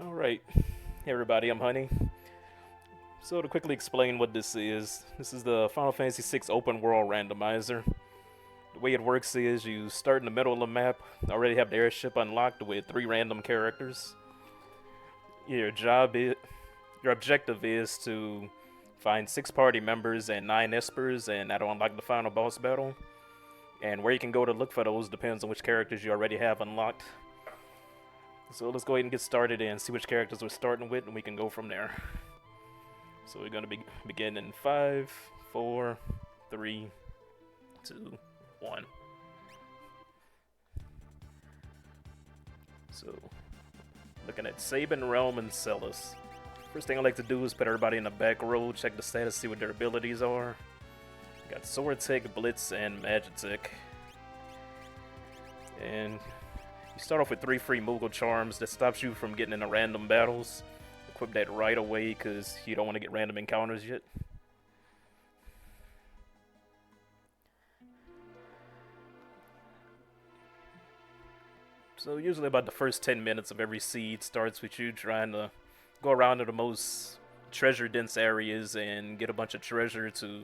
Alright, hey everybody, I'm Honey. So to quickly explain what this is the Final Fantasy VI Open World Randomizer. The way it works is you start in the middle of the map, already have the airship unlocked with 3 random characters. Your job is, your objective is to find 6 party members and 9 espers, and that'll unlock the final boss battle. And where you can go to look for those depends on which characters you already have unlocked. So let's go ahead and get started and see which characters we're starting with, and we can go from there. So we're going to begin in 5, 4, 3, 2, 1. So, looking at Sabin, Realm, and Celis. First thing I like to do is put everybody in the back row, check the status, see what their abilities are. Got Sword Tech, Blitz, and Magitech. And you start off with 3 free Moogle Charms that stops you from getting into random battles. Equip that right away because you don't want to get random encounters yet. So usually about the first 10 minutes of every seed starts with you trying to go around to the most treasure dense areas and get a bunch of treasure to,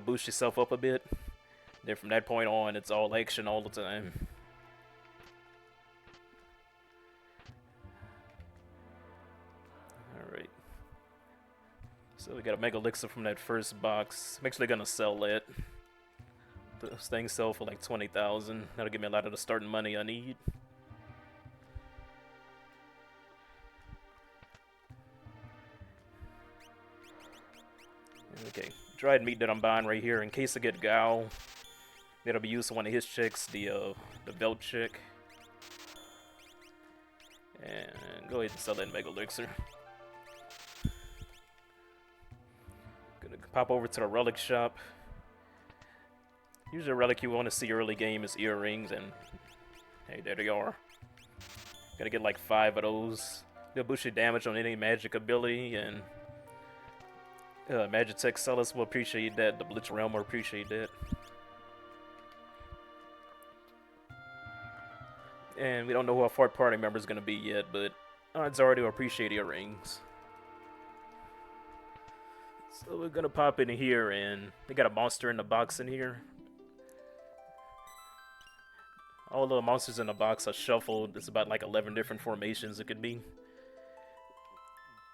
boost yourself up a bit. Then from that point on, it's all action all the time. Alright. So we got a Mega Elixir from that first box. I'm actually gonna sell that. Those things sell for like 20,000. That'll give me a lot of the starting money I need. Okay, dried meat that I'm buying right here in case I get Gao. That'll be used for one of his chicks, the belt chick. And go ahead and sell that Mega Elixir. Gonna pop over to the relic shop. Usually a relic you want to see early game is earrings, and hey, there they are. Gotta get like 5 of those. They'll boost your damage on any magic ability, and Magitech Celis will appreciate that. The Blitz Realm will appreciate that. And we don't know who our fourth party member is gonna be yet, but odds are to appreciate earrings. So we're gonna pop in here, and they got a monster in the box in here. All the monsters in the box are shuffled. It's about like 11 different formations it could be.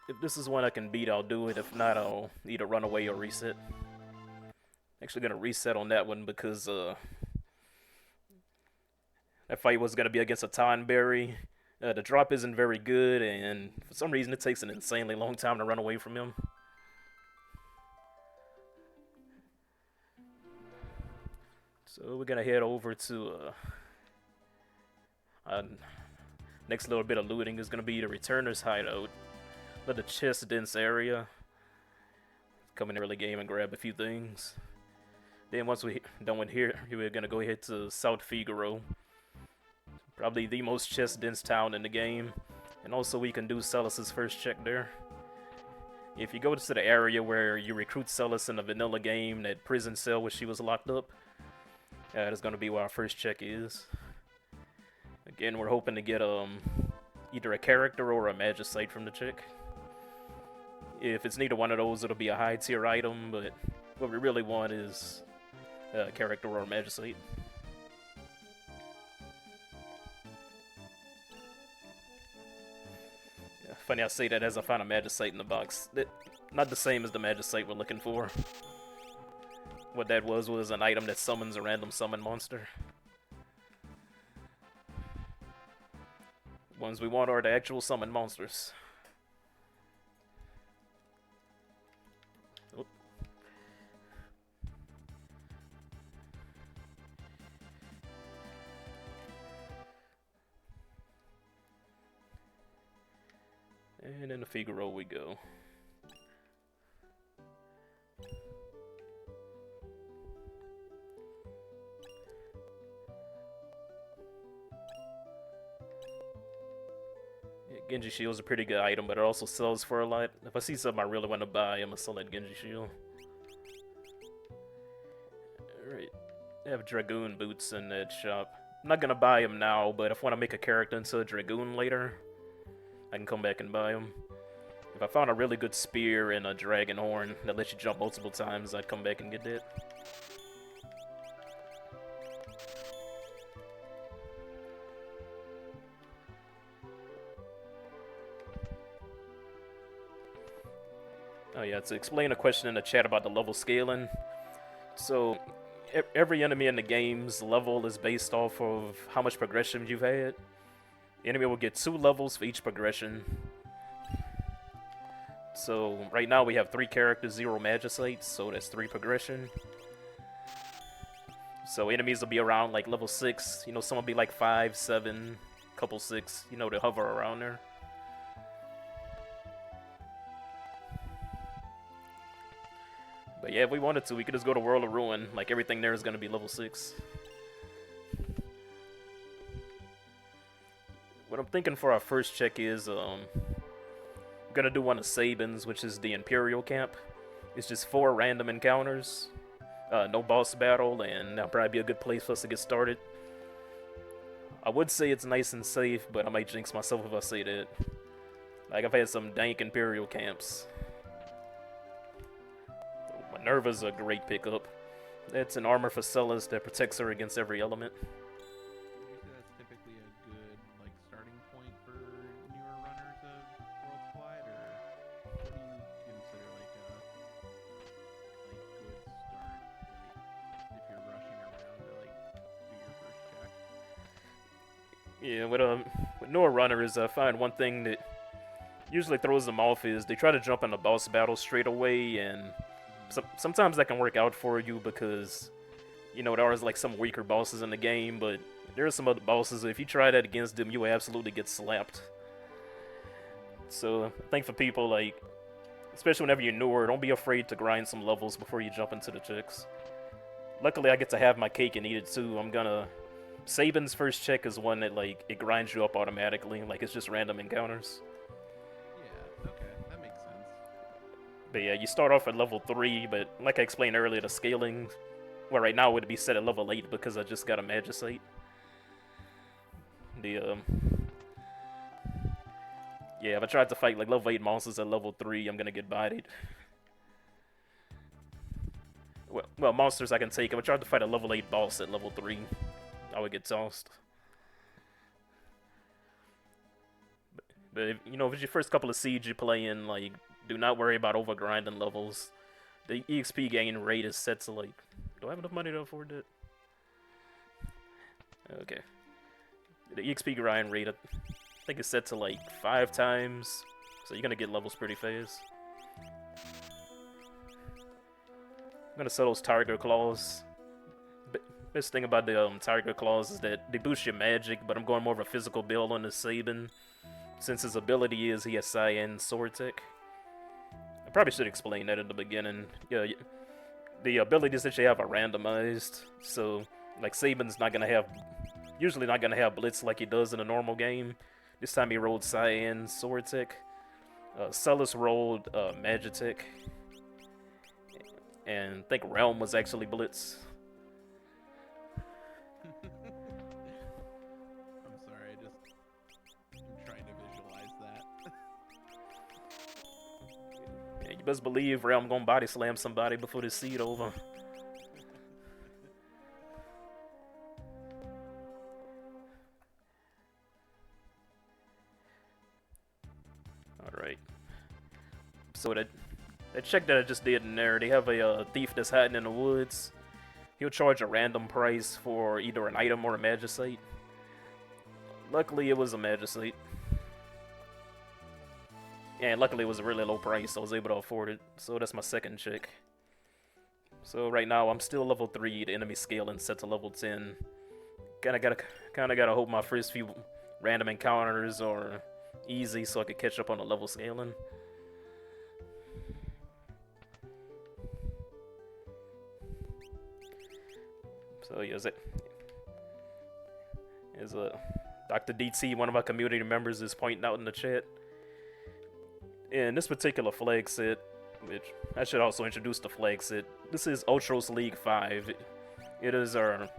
If this is one I can beat, I'll do it. If not, I'll either run away or reset. Actually gonna reset on that one because that fight was gonna be against a Tonberry. The drop isn't very good, and for some reason it takes an insanely long time to run away from him. So we're gonna head over to next little bit of looting is gonna be the Returner's hideout. Let the chest dense area. Come in the early game and grab a few things. Then once we're done with here, we're gonna go ahead to South Figaro. Probably the most chest dense town in the game. And also we can do Celis's first check there. If you go to the area where you recruit Celis in the vanilla game, that prison cell where she was locked up, that is gonna be where our first check is. Again, we're hoping to get either a character or a magicite from the chick. If it's neither one of those, it'll be a high tier item, but what we really want is a character or a magicite. Yeah, funny I say that as I found a magicite in the box. Not the same as the magicite we're looking for. What that was an item that summons a random summon monster. The ones we want are the actual summon monsters. Oh. And in the Figaro we go. Genji Shield's a pretty good item, but it also sells for a lot. If I see something I really want to buy, I'm gonna sell that Genji Shield. Alright. They have Dragoon boots in that shop. I'm not gonna buy them now, but if I want to make a character into a Dragoon later, I can come back and buy them. If I found a really good spear and a dragon horn that lets you jump multiple times, I'd come back and get that. Oh yeah, to explain a question in the chat about the level scaling. So, every enemy in the game's level is based off of how much progression you've had. The enemy will get 2 levels for each progression. So, right now we have 3 characters, 0 Magistrates, so that's 3 progression. So, enemies will be around like level 6, you know, some will be like 5, 7, couple 6, you know, they hover around there. But yeah, if we wanted to, we could just go to World of Ruin. Like, everything there is going to be level 6. What I'm thinking for our first check is, I'm going to do one of Sabin's, which is the Imperial Camp. It's just 4 random encounters. No boss battle, and that'll probably be a good place for us to get started. I would say it's nice and safe, but I might jinx myself if I say that. Like, I've had some dank Imperial camps. Minerva's a great pickup. It's an armor for Celis that protects her against every element. Would you say that's typically a good like starting point for newer runners of World Collide, or what do you consider like a good start, like if you're rushing around to like do your first check? Yeah, with newer runners, I find one thing that usually throws them off is they try to jump in the boss battle straight away, and sometimes that can work out for you because, you know, there are like some weaker bosses in the game, but there are some other bosses, if you try that against them, you will absolutely get slapped. So, I think for people, like, especially whenever you're newer, don't be afraid to grind some levels before you jump into the checks. Luckily, I get to have my cake and eat it too. Sabin's first check is one that, like, it grinds you up automatically, like, it's just random encounters. But yeah, you start off at level 3, but like I explained earlier, the scaling, well, right now it would be set at level 8 because I just got a Magistrate. Yeah, if I tried to fight like level 8 monsters at level 3, I'm gonna get bodied. Well, monsters I can take. If I tried to fight a level 8 boss at level 3, I would get tossed. But if, you know, if it's your first couple of Siege you play in, like, do not worry about overgrinding levels. The EXP gain rate is set to like... Do I have enough money to afford that? Okay. The EXP grind rate, I think it's set to like 5 times. So you're gonna get levels pretty fast. I'm gonna sell those Tiger Claws. Best thing about the Tiger Claws is that they boost your magic, but I'm going more of a physical build on the Sabin. Since his ability is he has Cyan Sword Tech. I probably should explain that in the beginning. Yeah, the abilities that you have are randomized, so like Sabin's usually not gonna have Blitz like he does in a normal game. This time he rolled Cyan Sword Tech. Celis rolled Magitech, and I think Realm was actually Blitz. You best believe Realm gonna body slam somebody before this seed over. Alright. So that check that I just did in there, they have a thief that's hiding in the woods. He'll charge a random price for either an item or a Magistrate. Luckily it was a Magistrate. And luckily it was a really low price, so I was able to afford it. So that's my second check. So right now I'm still level 3, the enemy scaling set to level 10. Kinda gotta hope my first few random encounters are easy so I could catch up on the level scaling. So yeah, is Dr. DT, one of our community members, is pointing out in the chat. In this particular flag set, which I should also introduce the flag set, this is Ultros League 5. It is our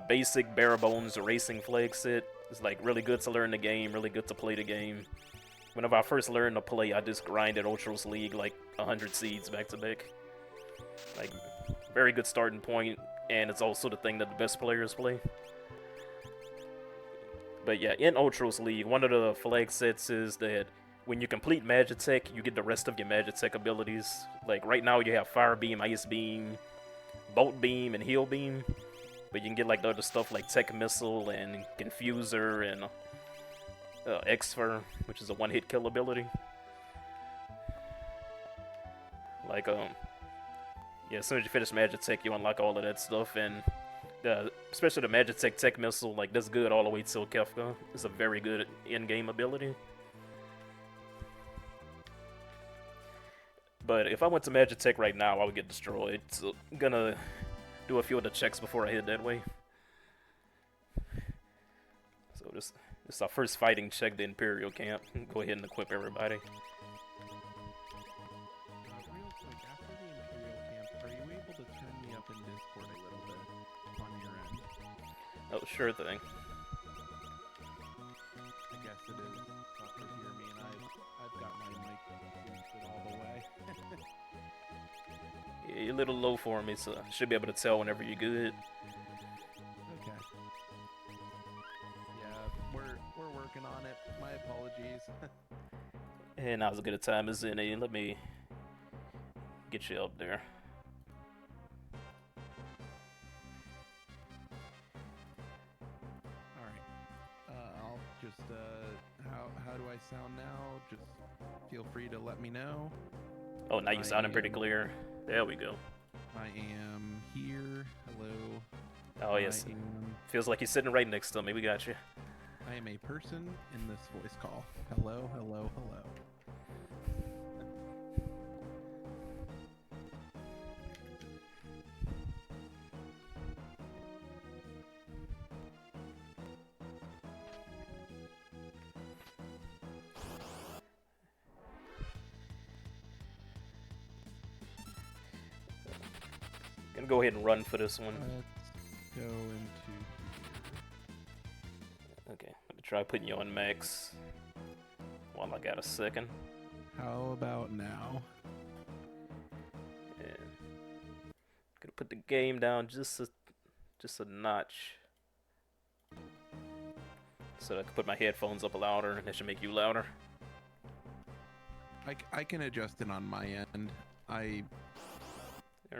basic bare bones racing flag set. It's like really good to learn the game, really good to play the game. Whenever I first learned to play, I just grinded Ultros League like 100 seeds back to back. Like, very good starting point, and it's also the thing that the best players play. But yeah, in Ultros League, one of the flag sets is that when you complete Magitech, you get the rest of your Magitech abilities. Like, right now you have Fire Beam, Ice Beam, Bolt Beam, and Heal Beam. But you can get like the other stuff like Tech Missile and Confuser and Xfer, which is a one-hit kill ability. Like, yeah, as soon as you finish Magitech, you unlock all of that stuff, and especially the Magitech Tech Missile, like, that's good all the way till Kefka. It's a very good in-game ability. But if I went to Magitech right now, I would get destroyed, so I'm gonna do a few of the checks before I head that way. So this is our first fighting check, the Imperial camp. Go ahead and equip everybody. Real quick, after the Imperial camp, are you able to turn me up in Discord a little bit on your end? Oh, sure thing. I guess it is tough to hear me, and I've got my mic boosted all the way. Yeah, you're a little low for me, so I should be able to tell whenever you're good. Okay. Yeah, we're working on it. My apologies. And now's as good a time as any. Let me get you up there. Alright. I'll just, how do I sound now? Just feel free to let me know. Oh, now you're sounding pretty clear. There we go. I am here. Hello. Oh, yes. Feels like you're sitting right next to me. We got you. I am a person in this voice call. Hello, hello, hello. Gonna go ahead and run for this one. Let's go into Okay, let me try putting you on max while I got a second. How about now? And gonna put the game down just a notch so that I can put my headphones up louder, and that should make you louder. I can adjust it on my end. All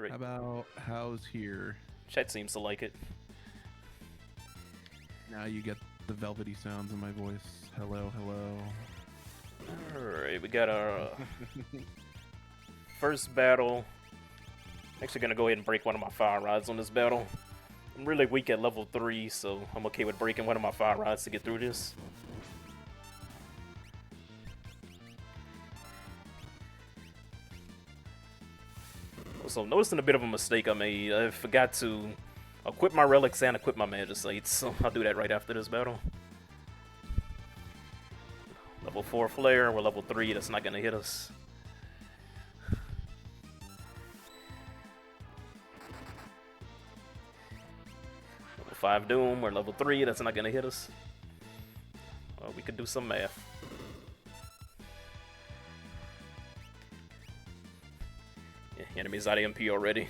right. How about how's here? Chat seems to like it. Now you get the velvety sounds in my voice. Hello, hello. Alright, we got our first battle. Actually gonna go ahead and break one of my fire rods on this battle. I'm really weak at level 3, so I'm okay with breaking one of my fire rods to get through this. So I'm noticing a bit of a mistake I made. I forgot to equip my relics and equip my Magicites, so I'll do that right after this battle. Level 4 flare, we're level 3, that's not gonna hit us. Level 5 doom, we're level 3, that's not gonna hit us. Well, we could do some math. Yeah, enemies out of MP already.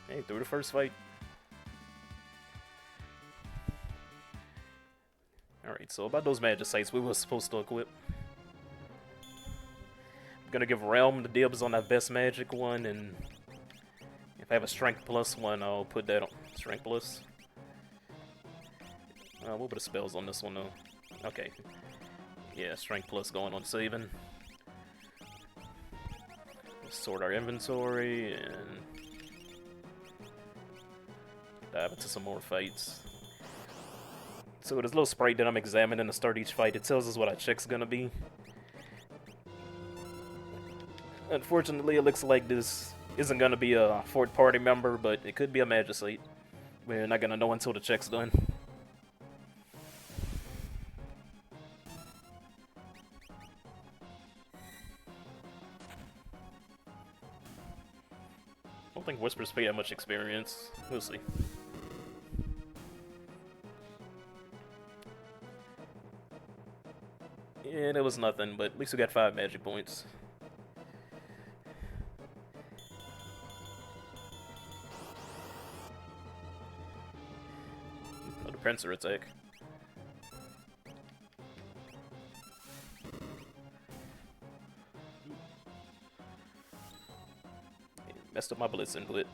Hey, through the first fight. Alright, so about those Magicites we were supposed to equip. I'm gonna give Realm the dibs on that best magic one, and if I have a Strength Plus one, I'll put that on Strength Plus. What were the spells on this one though? Okay. Yeah, Strength Plus going on saving. Let's sort our inventory and dive into some more fights. So this little sprite that I'm examining to start each fight, it tells us what our check's gonna be. Unfortunately, it looks like this isn't gonna be a fourth party member, but it could be a Magicite. We're not gonna know until the check's done. I don't think Whispers pay that much experience. We'll see. Yeah, that was nothing, but at least we got 5 magic points. Another Prancer attack. Yeah, messed up my blitz input.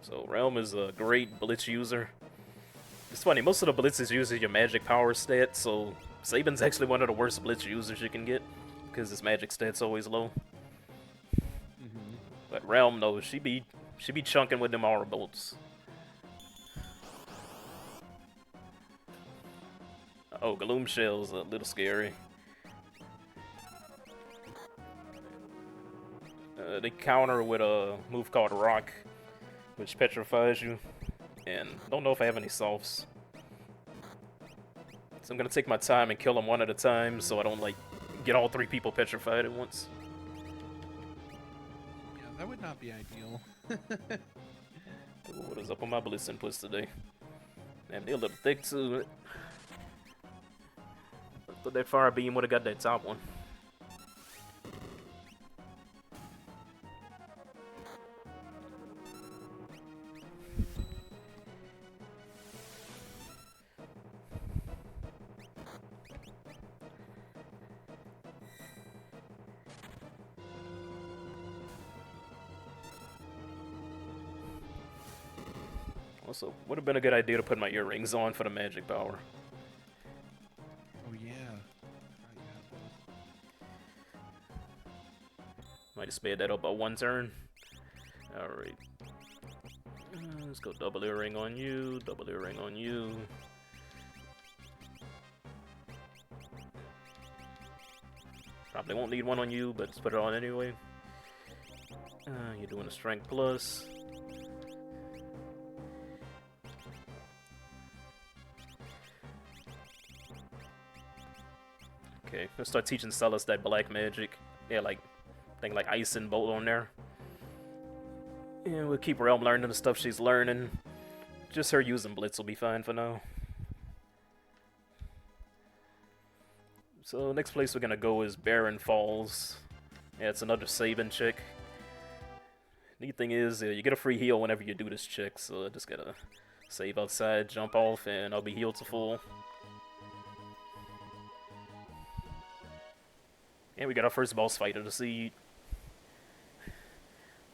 So Realm is a great blitz user. It's funny, most of the blitzes use your magic power stat, so Saban's actually one of the worst blitz users you can get, because his magic stat's always low. But Realm, though, she be chunking with them aura bolts. Oh, Gloom Shell's a little scary. They counter with a move called Rock, which petrifies you, and don't know if I have any softs. So I'm gonna take my time and kill them one at a time, so I don't like get all 3 people petrified at once. Yeah, that would not be ideal. What is up on my blitz inputs today? Damn, they're a little thick too. I thought that fire beam would have got that top one. Also, would have been a good idea to put my earrings on for the magic power. Oh yeah. Might have sped that up by 1 turn. Alright. Let's go double earring on you, double earring on you. Probably won't need one on you, but let's put it on anyway. You're doing a strength plus. Okay, let's start teaching Celis that black magic. Yeah, like, thing like Ice and Bolt on there. Yeah, we'll keep Realm learning the stuff she's learning. Just her using Blitz will be fine for now. So next place we're gonna go is Barren Falls. Yeah, it's another Saban chick. Neat thing is, you get a free heal whenever you do this chick, so I just gotta save outside, jump off, and I'll be healed to full. And we got our first boss fighter to see.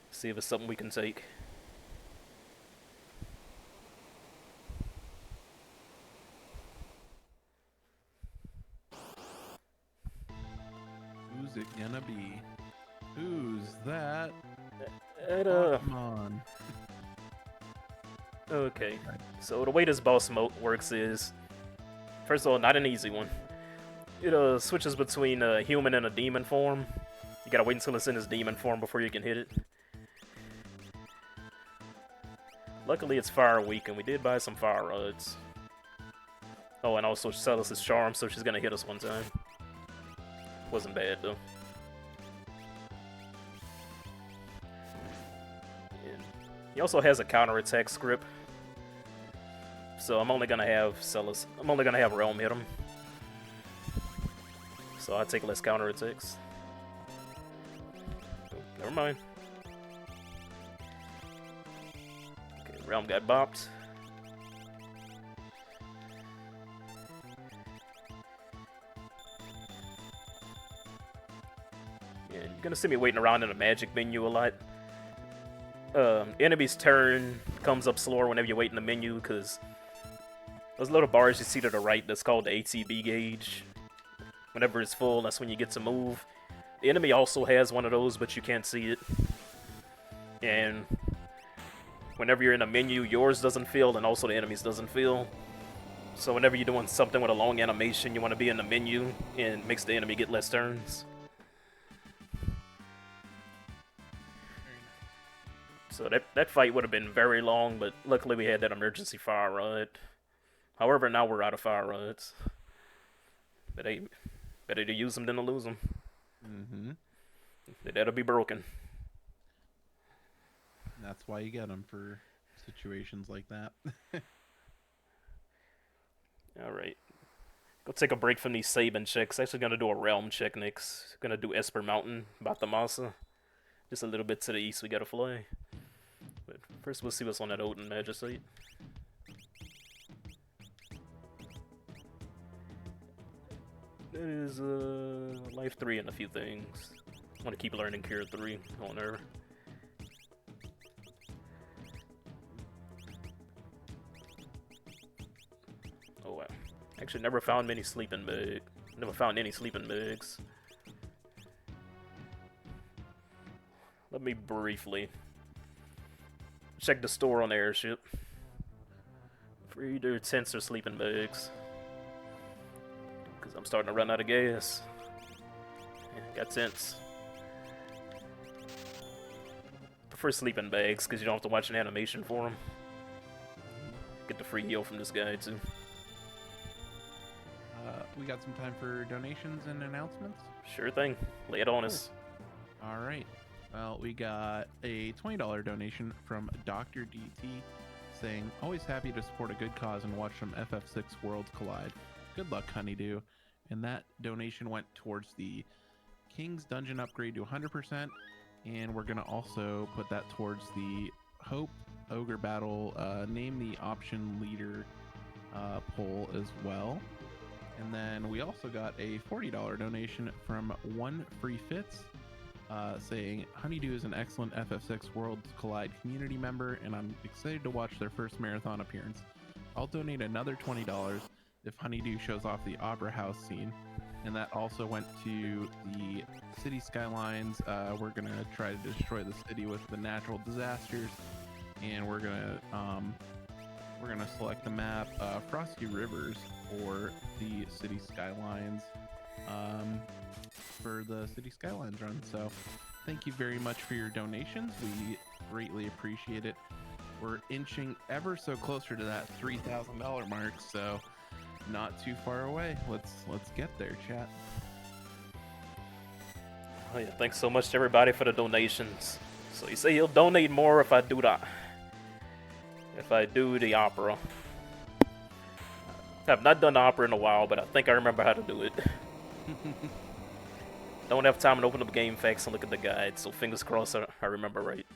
See if it's something we can take. Who's it gonna be? Who's that? Come on. Okay, so the way this boss works is, first of all, not an easy one. It switches between a human and a demon form. You gotta wait until it's in his demon form before you can hit it. Luckily it's fire weak, and we did buy some fire rods. Oh, and also Celis is charmed, so she's gonna hit us one time. Wasn't bad though. And he also has a counterattack script, so I'm only gonna have Celis. I'm only gonna have Realm hit him. So I take less counterattacks. Oh, never mind. Okay, Realm got bopped. Yeah, you're gonna see me waiting around in the magic menu a lot. Enemy's turn comes up slower whenever you wait in the menu, because those little bars you see to the right, that's called the ATB gauge. Whenever it's full, that's when you get to move. The enemy also has one of those, but you can't see it. And whenever you're in a menu, yours doesn't fill, and also the enemy's doesn't fill. So whenever you're doing something with a long animation, you want to be in the menu, and it makes the enemy get less turns. So that fight would have been very long, but luckily we had that emergency fire rod. However, now we're out of fire rods. But hey, better to use them than to lose them. Mm-hmm. That'll be broken. That's why you get them for situations like that. All right. Go take a break from these Saban checks. Actually, gonna do a realm check next. Gonna do Esper Mountain, Batamasa. Just a little bit to the east. We gotta fly. But first, we'll see what's on that Odin Magistrate. That is life 3 and a few things. I want to keep learning Cure 3 on her. Oh wow. Actually, never found many sleeping bags. Never found any sleeping bags. Let me briefly check the store on the airship for either tents or sleeping bags. Because I'm starting to run out of gas. Yeah, got tents. Prefer sleeping bags because you don't have to watch an animation for them. Get the free heal from this guy too. We got some time for donations and announcements. Sure thing. Lay it on us. All right. Well, we got a $20 donation from Dr. DT saying, always happy to support a good cause and watch some FF6 worlds collide. Good luck, Honeydoo. And that donation went towards the King's Dungeon upgrade to 100%. And we're going to also put that towards the Hope Ogre Battle name the option leader poll as well. And then we also got a $40 donation from One Free Fits saying, Honeydoo is an excellent FF6 Worlds Collide community member, and I'm excited to watch their first marathon appearance. I'll donate another $20 if Honeydoo shows off the Opera House scene. And that also went to the city skylines. We're going to try to destroy the city with the natural disasters. And we're going to select the map Frosty Rivers for the city skylines for the city skylines run. So thank you very much for your donations. We greatly appreciate it. We're inching ever so closer to that $3,000 mark, so not too far away. Let's get there, chat. Oh yeah, thanks so much to everybody for the donations. So you say he'll donate more if I do the opera. I've not done the opera in a while, but I think I remember how to do it. Don't have time to open up Game Facts and look at the guide, so fingers crossed I remember right.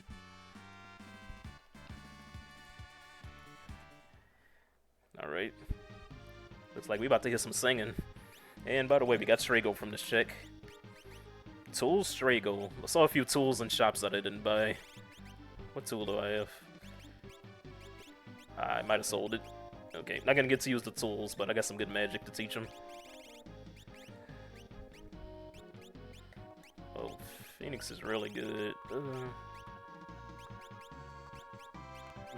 Alright. Looks like we about to hear some singing. And by the way, we got Strago from this check. Tools, Strago. I saw a few tools in shops that I didn't buy. What tool do I have? I might have sold it. Okay, not gonna get to use the tools, but I got some good magic to teach them. Oh, Phoenix is really good. Would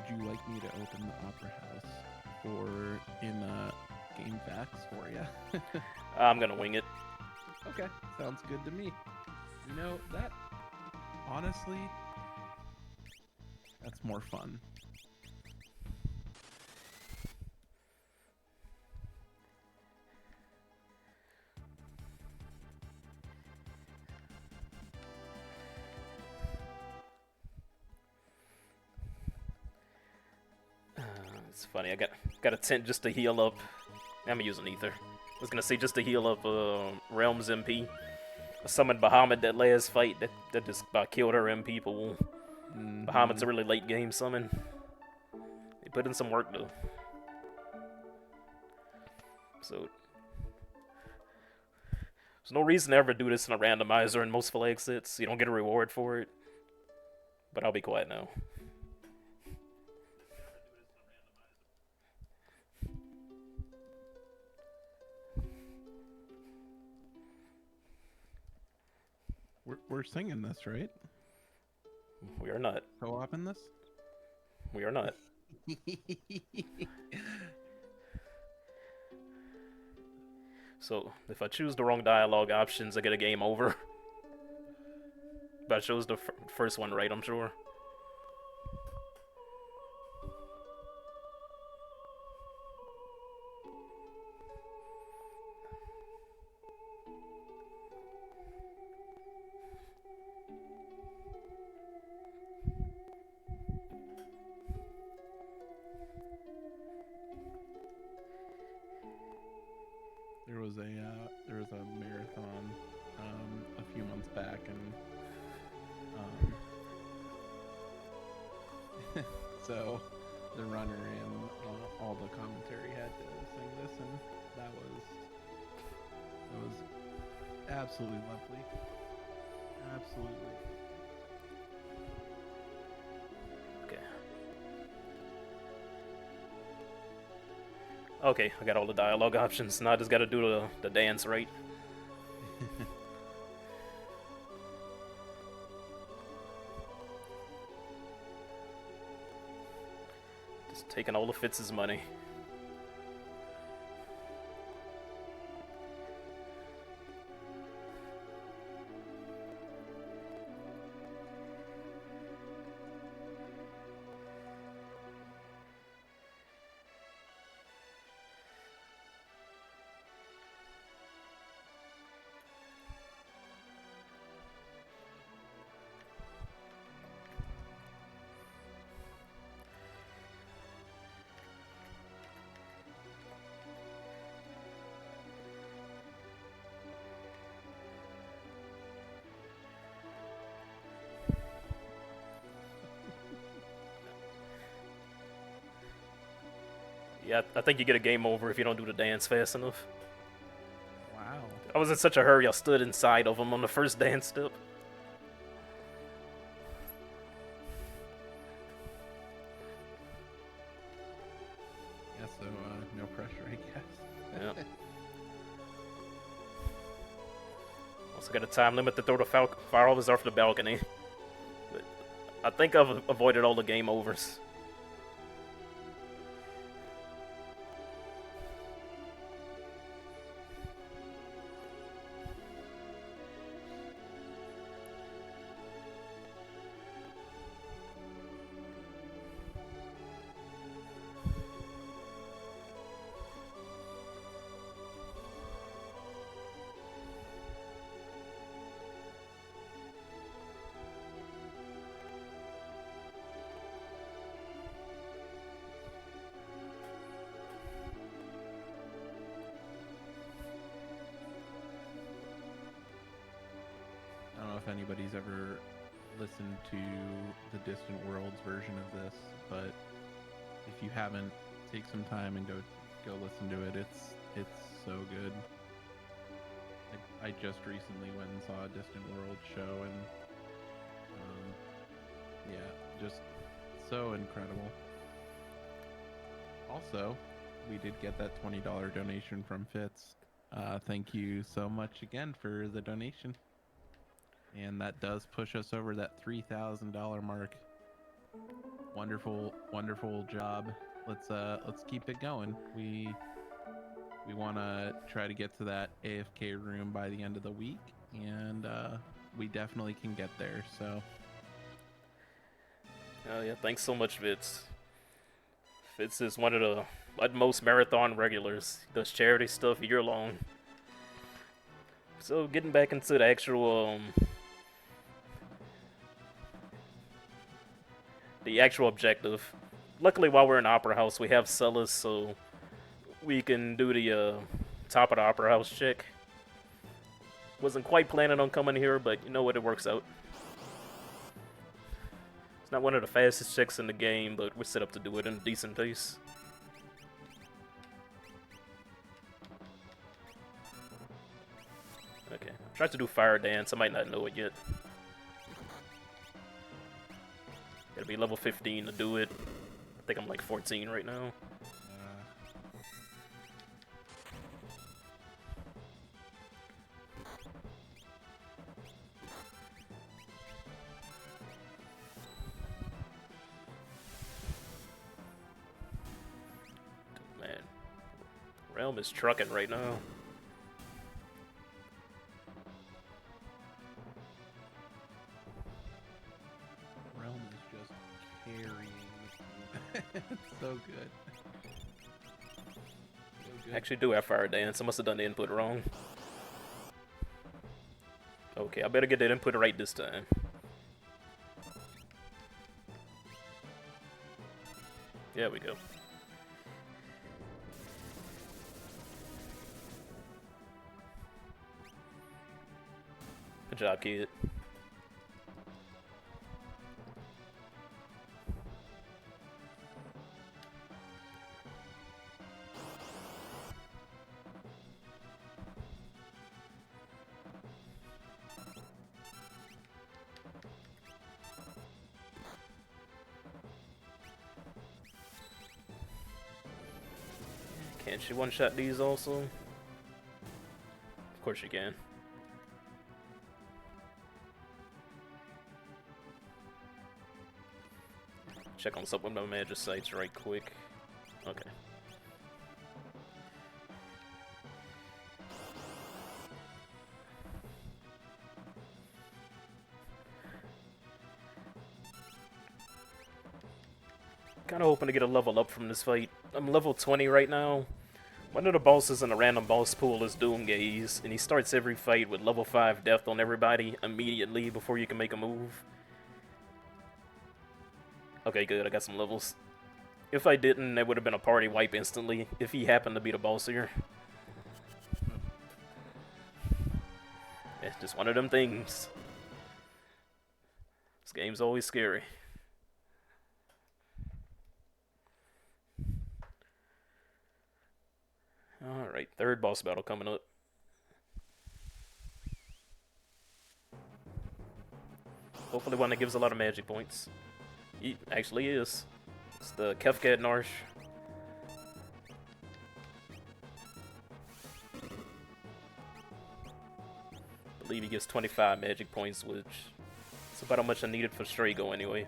you like me to open the Opera House or in Game Facts for you? I'm gonna wing it. Okay, sounds good to me. You know, that, honestly, that's more fun. It's funny, I got a tent just to heal up. I'm using Ether. I was gonna say just to heal up Realms MP. I summoned Bahamut that last fight that just about killed her MP pool. Bahamut's a really late game summon. They put in some work though. So there's no reason to ever do this in a randomizer in most flag sets. You don't get a reward for it. But I'll be quiet now. We're singing this, right? We are not. Co-op in this? We are not. So, if I choose the wrong dialogue options, I get a game over. But I chose the first one right, I'm sure. there was a marathon a few months back, and so the runner and all the commentary had to sing this, and that was absolutely lovely. Absolutely. Okay. Okay, I got all the dialogue options. Now I just gotta do the dance right. Just taking all of Fitz's money. Yeah, I think you get a game over if you don't do the dance fast enough. Wow. I was in such a hurry, I stood inside of him on the first dance step. Yeah, so no pressure, I guess. Yeah. Also got a time limit to throw the fireballs off the balcony. But I think I've avoided all the game overs. I don't know if anybody's ever listened to the Distant Worlds version of this, but if you haven't, take some time and go listen to it. It's so good. I just recently went and saw a Distant Worlds show, and yeah, just so incredible. Also, we did get that $20 donation from Fitz. Thank you so much again for the donation. And that does push us over that $3,000 mark. Wonderful, wonderful job. Let's keep it going. We want to try to get to that AFK room by the end of the week, and we definitely can get there. So. Oh yeah, thanks so much, Fitz. Fitz is one of the utmost marathon regulars. He does charity stuff year long. So getting back into the actual objective. Luckily, while we're in Opera House, we have Celis, so we can do the top of the Opera House check. Wasn't quite planning on coming here, but you know what, it works out. It's not one of the fastest checks in the game, but we're set up to do it in a decent pace. Okay, I tried to do Fire Dance, I might not know it yet. Gotta be level 15 to do it. I think I'm like 14 right now. Man, Realm is trucking right now. Realm is just carrying. It's so good. I actually do have Fire Dance. I must have done the input wrong. Okay, I better get that input right this time. There we go. job, kid. Can't she one-shot these also? Of course you can. Check on some of my magic sites right quick. Okay. Kinda hoping to get a level up from this fight. I'm level 20 right now. One of the bosses in the random boss pool is Doomgaze, and he starts every fight with level 5 death on everybody immediately before you can make a move. Okay, good, I got some levels. If I didn't, it would have been a party wipe instantly, if he happened to be the boss here. It's just one of them things. This game's always scary. Alright, third boss battle coming up. Hopefully one that gives a lot of magic points. He actually is. It's the Kefka Narsh. I believe he gives 25 magic points, which is about how much I needed for Strago anyway.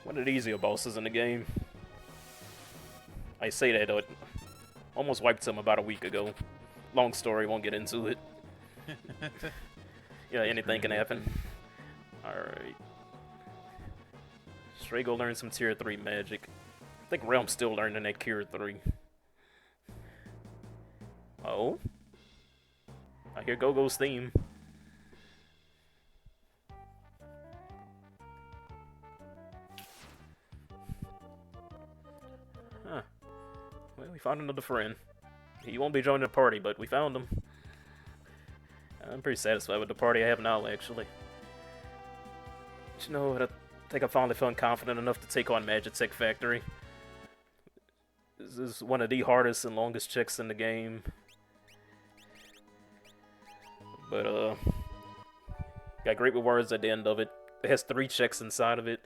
One of the easier bosses in the game. I say that, it almost wiped him about a week ago. Long story, won't get into it. Yeah, anything can happen. Alright. Strago learned some tier 3 magic. I think Realm's still learning that tier 3. Oh? I hear Go-Go's theme. Huh. Well, we found another friend. He won't be joining the party, but we found him. I'm pretty satisfied with the party I have now, actually. But you know what? I think I finally felt confident enough to take on Magitech Factory. This is one of the hardest and longest checks in the game. But, got great rewards at the end of it. It has 3 checks inside of it.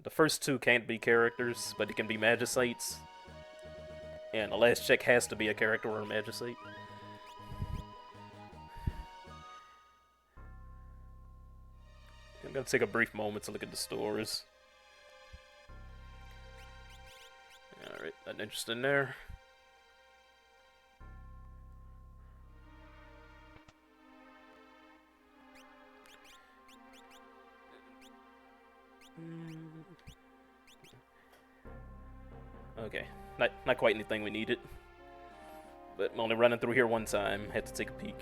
The first 2 can't be characters, but it can be Magicites. And the last check has to be a character or a Magicite. I'm gonna take a brief moment to look at the stores. Alright, nothing interesting there. Okay, not quite anything we needed. But I'm only running through here one time. Had to take a peek.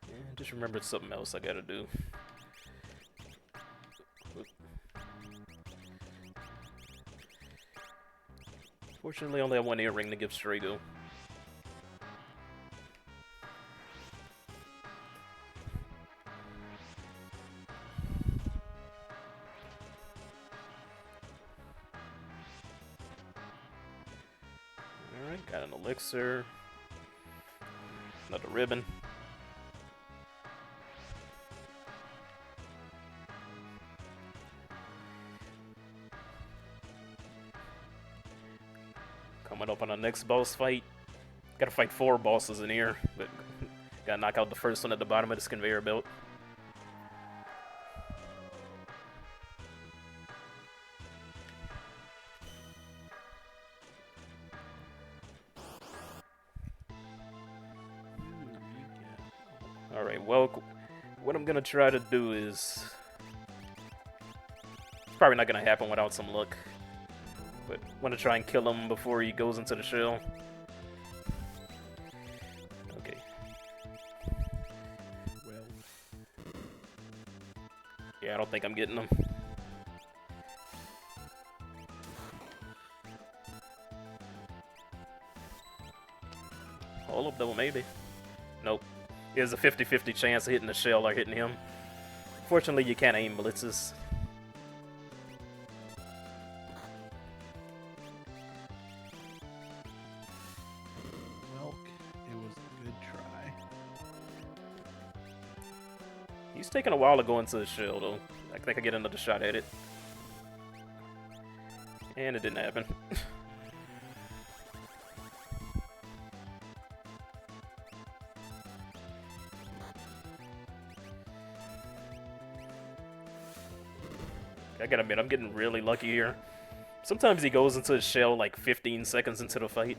Yeah, just remembered something else I gotta do. Fortunately, I only have one earring to give Strago. Alright, got an elixir. Another ribbon. Coming up on our next boss fight. Gotta fight 4 bosses in here, but gotta knock out the first one at the bottom of this conveyor belt. Alright, what I'm gonna try to do is... It's probably not gonna happen without some luck. But I want to try and kill him before he goes into the shell. Okay. Well, Yeah, I don't think I'm getting him. Hold up, though, maybe. Nope. There's a 50-50 chance of hitting the shell or hitting him. Fortunately, you can't aim blitzes. well, it was a good try. He's taking a while to go into the shell, though. I think I get another shot at it. And it didn't happen. I gotta admit, I'm getting really lucky here. Sometimes he goes into his shell like 15 seconds into the fight.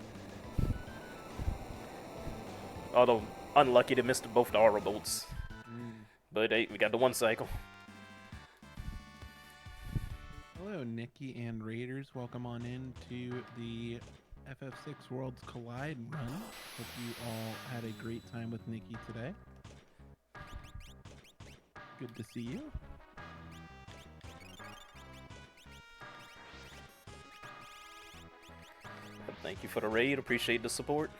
Although, unlucky to miss both the aura bolts. But hey, we got the one cycle. Hello, Nikki and Raiders. Welcome on in to the FF6 Worlds Collide run. Hope you all had a great time with Nikki today. Good to see you. Thank you for the raid, appreciate the support.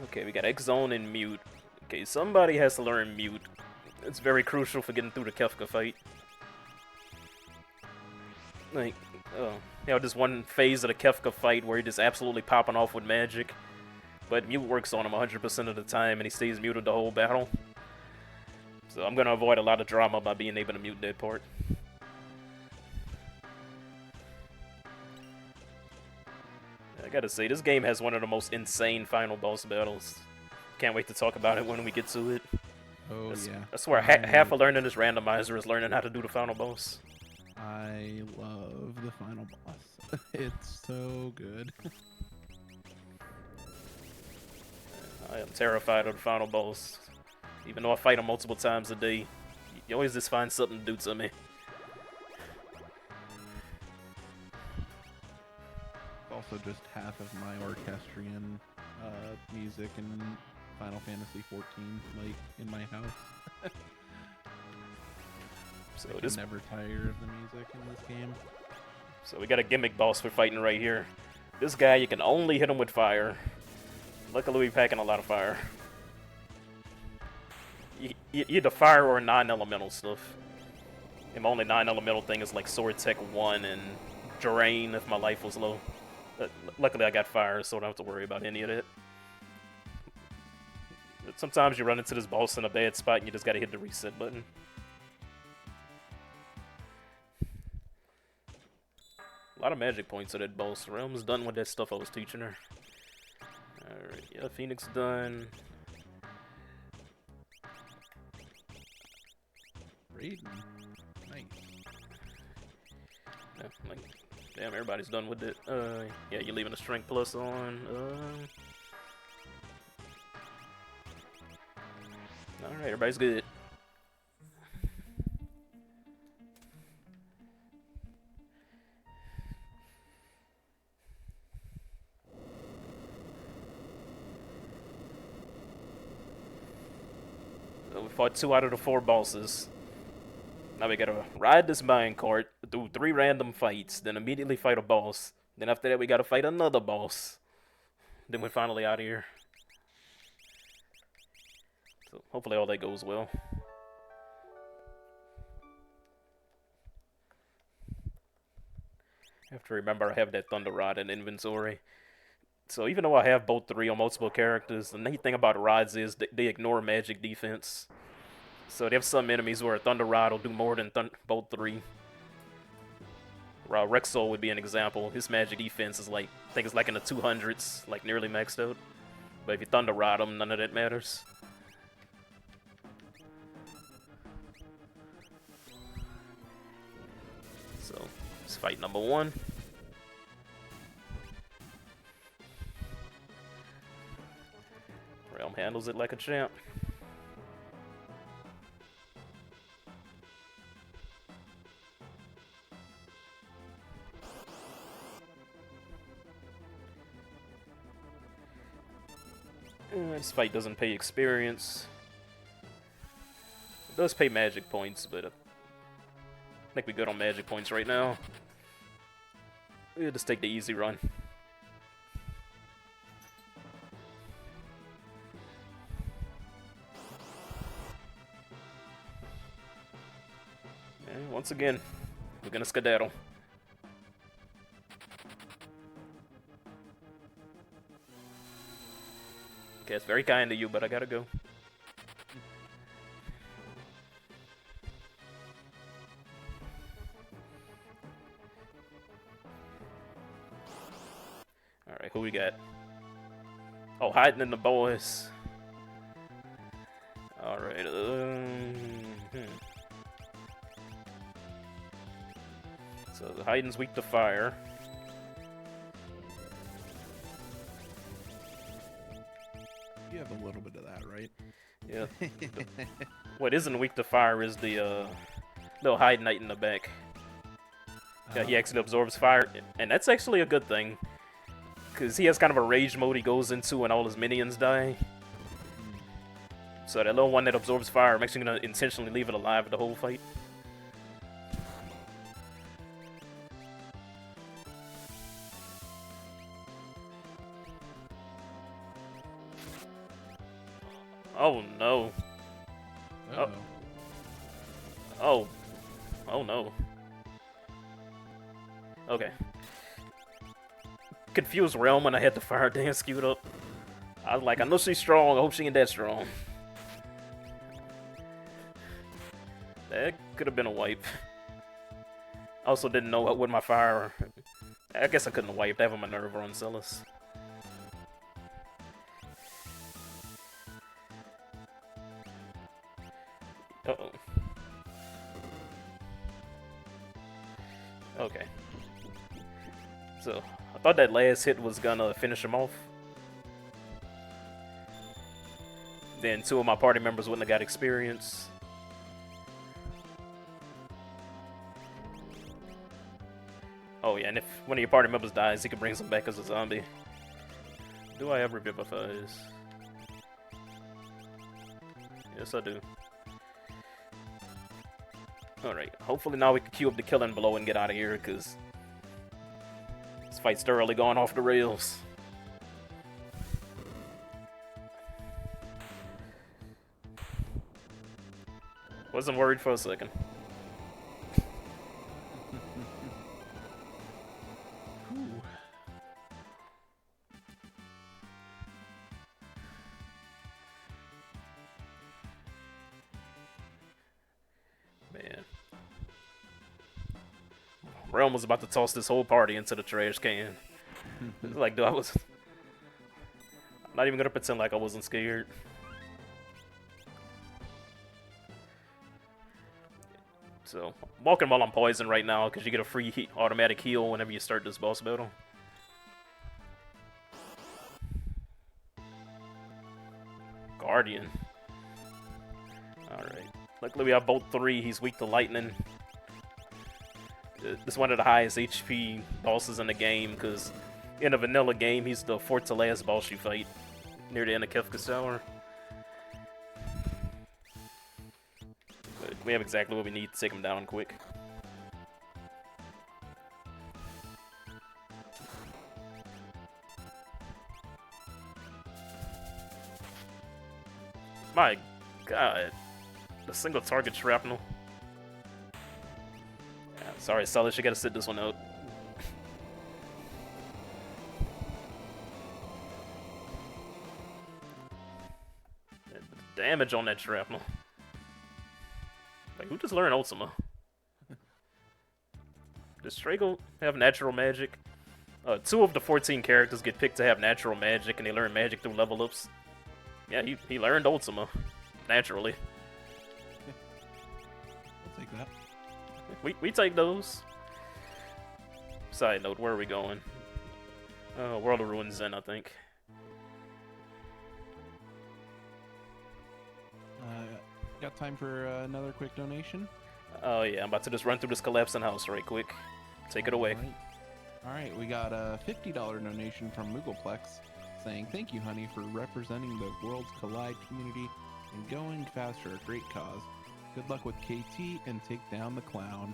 Okay, we got X-Zone and Mute. Okay, somebody has to learn Mute. It's very crucial for getting through the Kefka fight. Like, this one phase of the Kefka fight where he just absolutely popping off with magic. But Mute works on him 100% of the time and he stays muted the whole battle. So I'm gonna avoid a lot of drama by being able to mute that part. I gotta say, this game has one of the most insane final boss battles. Can't wait to talk about it when we get to it. Oh, yeah. I swear, half of learning this randomizer is learning how to do the final boss. I love the final boss. It's so good. I am terrified of the final boss. Even though I fight him multiple times a day, you always just find something to do to me. Also just half of my orchestrion music in Final Fantasy 14, like, in my house. So I this never tire of the music in this game. So we got a gimmick boss we're fighting right here. This guy, you can only hit him with fire. Luckily, we're packing a lot of fire. Either fire or non-elemental stuff. And my only non-elemental thing is like Sword Tech 1 and Drain if my life was low. Luckily, I got fire, so I don't have to worry about any of that. But sometimes you run into this boss in a bad spot and you just gotta hit the reset button. A lot of magic points at that boss. Realm's done with that stuff I was teaching her. Alright, yeah, Phoenix done. Raiden. Nice. Yeah, like, damn, everybody's done with it. Yeah, you're leaving the strength plus on. Alright, everybody's good. So we fought 2 out of the 4 bosses. Now we gotta ride this minecart, do 3 random fights, then immediately fight a boss. Then after that we gotta fight another boss. Then we're finally out of here. So hopefully all that goes well. I have to remember I have that Thunder Rod in inventory. So even though I have both 3 on multiple characters, the neat thing about rods is they ignore magic defense. So they have some enemies where a Thunder Rod will do more than both 3. Rexol would be an example. His magic defense is like, I think it's like in the 200s, like nearly maxed out. But if you Thunder Rod him, none of that matters. So, it's fight number 1. Realm handles it like a champ. This fight doesn't pay experience. It does pay magic points, but I think we're good on magic points right now. We'll just take the easy run. And once again, we're gonna skedaddle. Okay, it's very kind of you, but I gotta go. Alright, who we got? Oh, hiding in the boys. Alright, So the hiding's weak to fire. You have a little bit of that, right? Yeah. What isn't weak to fire is the little hide knight in the back. Yeah, he actually absorbs fire, and that's actually a good thing. Because he has kind of a rage mode he goes into when all his minions die. So that little one that absorbs fire, I'm actually going to intentionally leave it alive the whole fight. Oh no. Uh-oh. Oh. Oh no. Okay. Confused Realm when I had the fire dance queued up. I was like, I know she's strong, I hope she ain't that strong. That could have been a wipe. I also didn't know what my fire... I guess I couldn't have wiped. I have a Minerva on Celis. Uh-oh. Okay. So, I thought that last hit was gonna finish him off. Then 2 of my party members wouldn't have got experience. Oh yeah, and if one of your party members dies, he can bring them back as a zombie. Do I have Revivifies? Yes, I do. Alright, hopefully now we can queue up the killing blow and get out of here, because this fight's thoroughly gone off the rails. Wasn't worried for a second. Man. Realm was about to toss this whole party into the trash can. Like, dude, I'm not even gonna pretend like I wasn't scared. So, I'm walking while I'm poisoned right now, because you get a free automatic heal whenever you start this boss battle. Guardian. Alright. Luckily we have both 3, he's weak to lightning. This is one of the highest HP bosses in the game, because in a vanilla game, he's the 4th to last boss you fight near the end of Kefka's Tower. But we have exactly what we need to take him down quick. My god. The single target shrapnel. Yeah, sorry, Celis, you gotta sit this one out. The damage on that shrapnel. Like, who just learned Ultima? Does Strago have natural magic? 2 of the 14 characters get picked to have natural magic, and they learn magic through level ups. Yeah, he learned Ultima. Naturally. I'll take that. We take those. Side note, where are we going? World of Ruins Zen, I think. Got time for another quick donation? Oh yeah, I'm about to just run through this collapsing house right quick. Take it away. All right, we got a $50 donation from Moogleplex. saying, "Thank you, honey, for representing the Worlds Collide community and going faster, a great cause. Good luck with KT and take down the clown."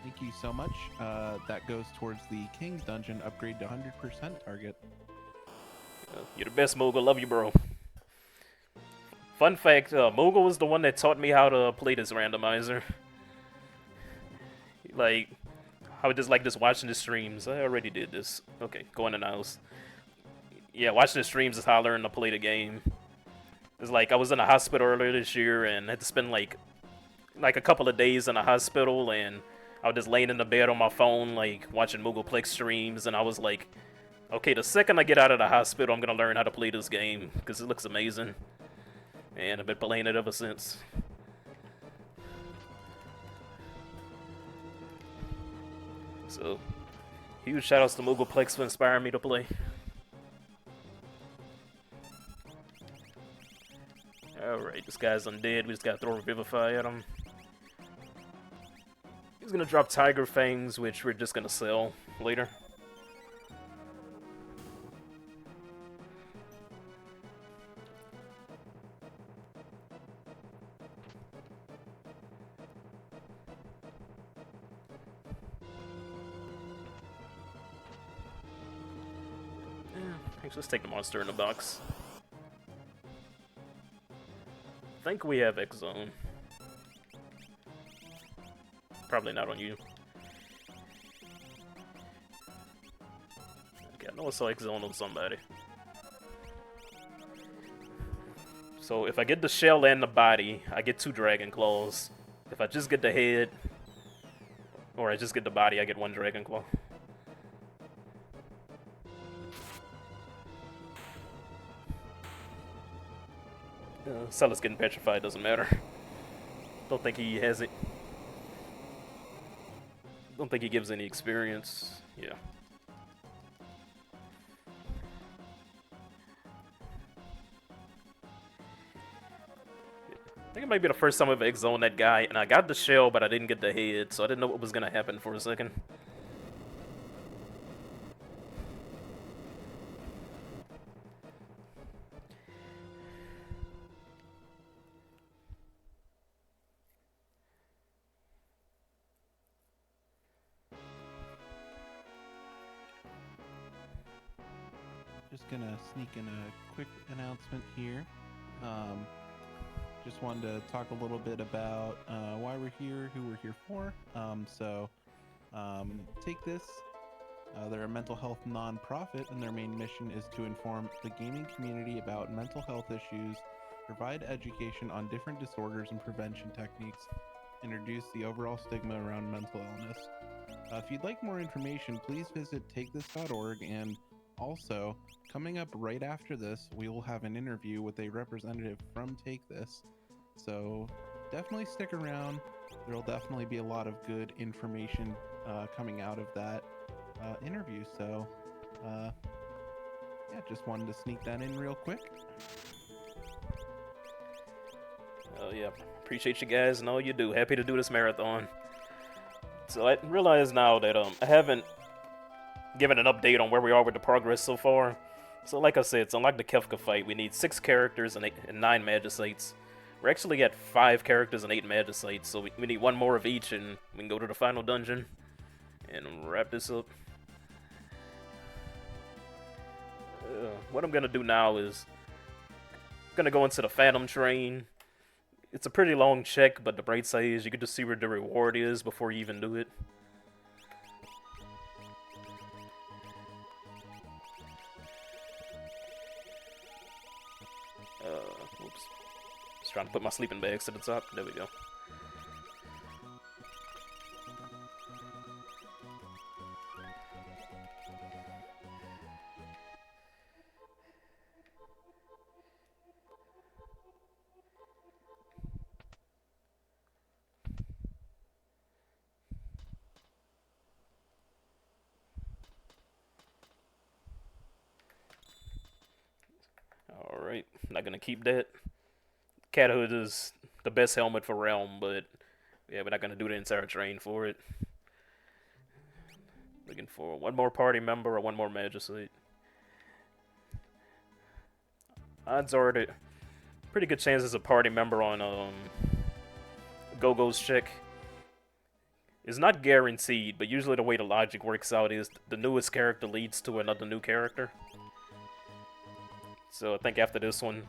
Thank you so much. That goes towards the King's Dungeon upgrade to 100% target. You're the best, Moogle. Love you, bro. Fun fact, Moogle was the one that taught me how to play this randomizer. Like, I would just like this watching the streams. I already did this. Okay, going in the house. Yeah, watching the streams is how I learned to play the game. It's like I was in a hospital earlier this year and had to spend like a couple of days in a hospital, and I was just laying in the bed on my phone, like watching Moogleplex streams, and I was like, okay, the second I get out of the hospital, I'm gonna learn how to play this game because it looks amazing, and I've been playing it ever since. So, huge shoutouts to Moogleplex for inspiring me to play. Alright, this guy's undead. We just gotta throw Revivify at him. He's gonna drop Tiger Fangs, which we're just gonna sell later. Let's take the monster in the box. I think we have X-Zone. Probably not on you. Okay, I know I saw X-Zone on somebody. So if I get the shell and the body, I get 2 Dragon Claws. If I just get the head, or I just get the body, I get 1 Dragon Claw. Celis getting petrified doesn't matter. Don't think he has it. Don't think he gives any experience. Yeah. I think it might be the first time I've X-Zoned that guy, and I got the shell, but I didn't get the head, so I didn't know what was gonna happen for a second. Just gonna sneak in a quick announcement here. Just wanted to talk a little bit about why we're here, who we're here for. Take This. They're a mental health non-profit, and their main mission is to inform the gaming community about mental health issues, provide education on different disorders and prevention techniques, and reduce the overall stigma around mental illness. If you'd like more information, please visit takethis.org, and also, coming up right after this, we will have an interview with a representative from Take This. So definitely stick around. There'll definitely be a lot of good information coming out of that interview. So yeah, just wanted to sneak that in real quick. Oh yeah, appreciate you guys and all you do. Happy to do this marathon. So I realize now that I haven't given an update on where we are with the progress so far. So like I said, to unlock the Kefka fight, we need 6 characters and 9 Magicites. We're actually at 5 characters and 8 Magicites, so we need 1 more of each, and we can go to the final dungeon and wrap this up. What I'm gonna do now is I'm gonna go into the Phantom Train. It's a pretty long check, but the bright side is you get to see where the reward is before you even do it. Oops. Just trying to put my sleeping bags to the top. There we go. Alright, not gonna keep that. Cat Hood is the best helmet for Realm, but yeah, we're not gonna do the entire train for it. Looking for 1 more party member or 1 more Magicite. odds are that pretty good chance as a party member on Go-Go's chick. It's not guaranteed, but usually the way the logic works out is the newest character leads to another new character. So I think after this one,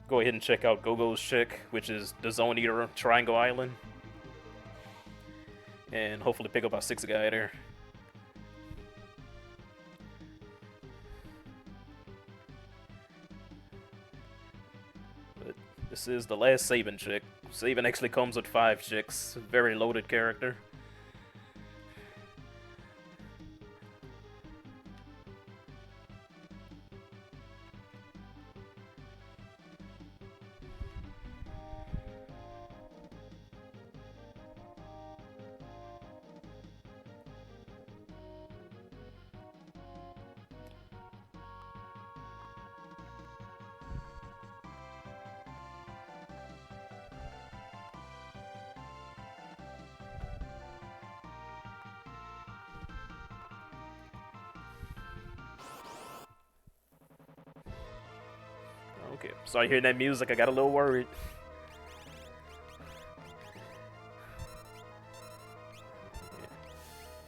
go ahead and check out Go-Go's chick, which is the Zone Eater Triangle Island. And hopefully pick up our 6th guy there. But this is the last Saban chick. Saban actually comes with 5 chicks. Very loaded character. Okay, started hearing that music, I got a little worried. Yeah.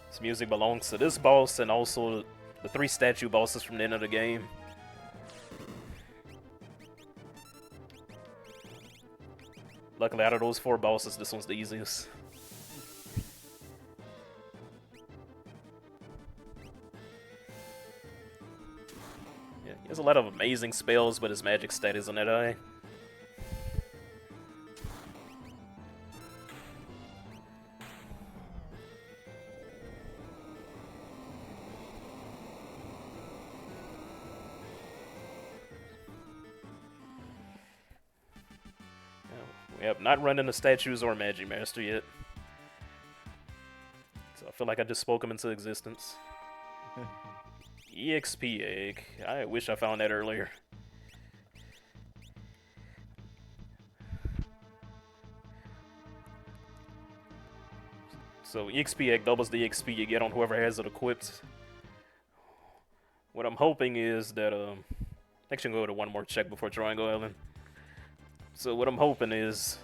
This music belongs to this boss and also the 3 statue bosses from the end of the game. Luckily, out of those 4 bosses, this one's the easiest. Yeah, he has a lot of amazing spells, but his magic stat isn't that high. We have not run into statues or Magic Master yet. So I feel like I just spoke them into existence. EXP egg. I wish I found that earlier. So EXP egg doubles the XP you get on whoever has it equipped. What I'm hoping is that actually go to one more check before Triangle Island. So what I'm hoping is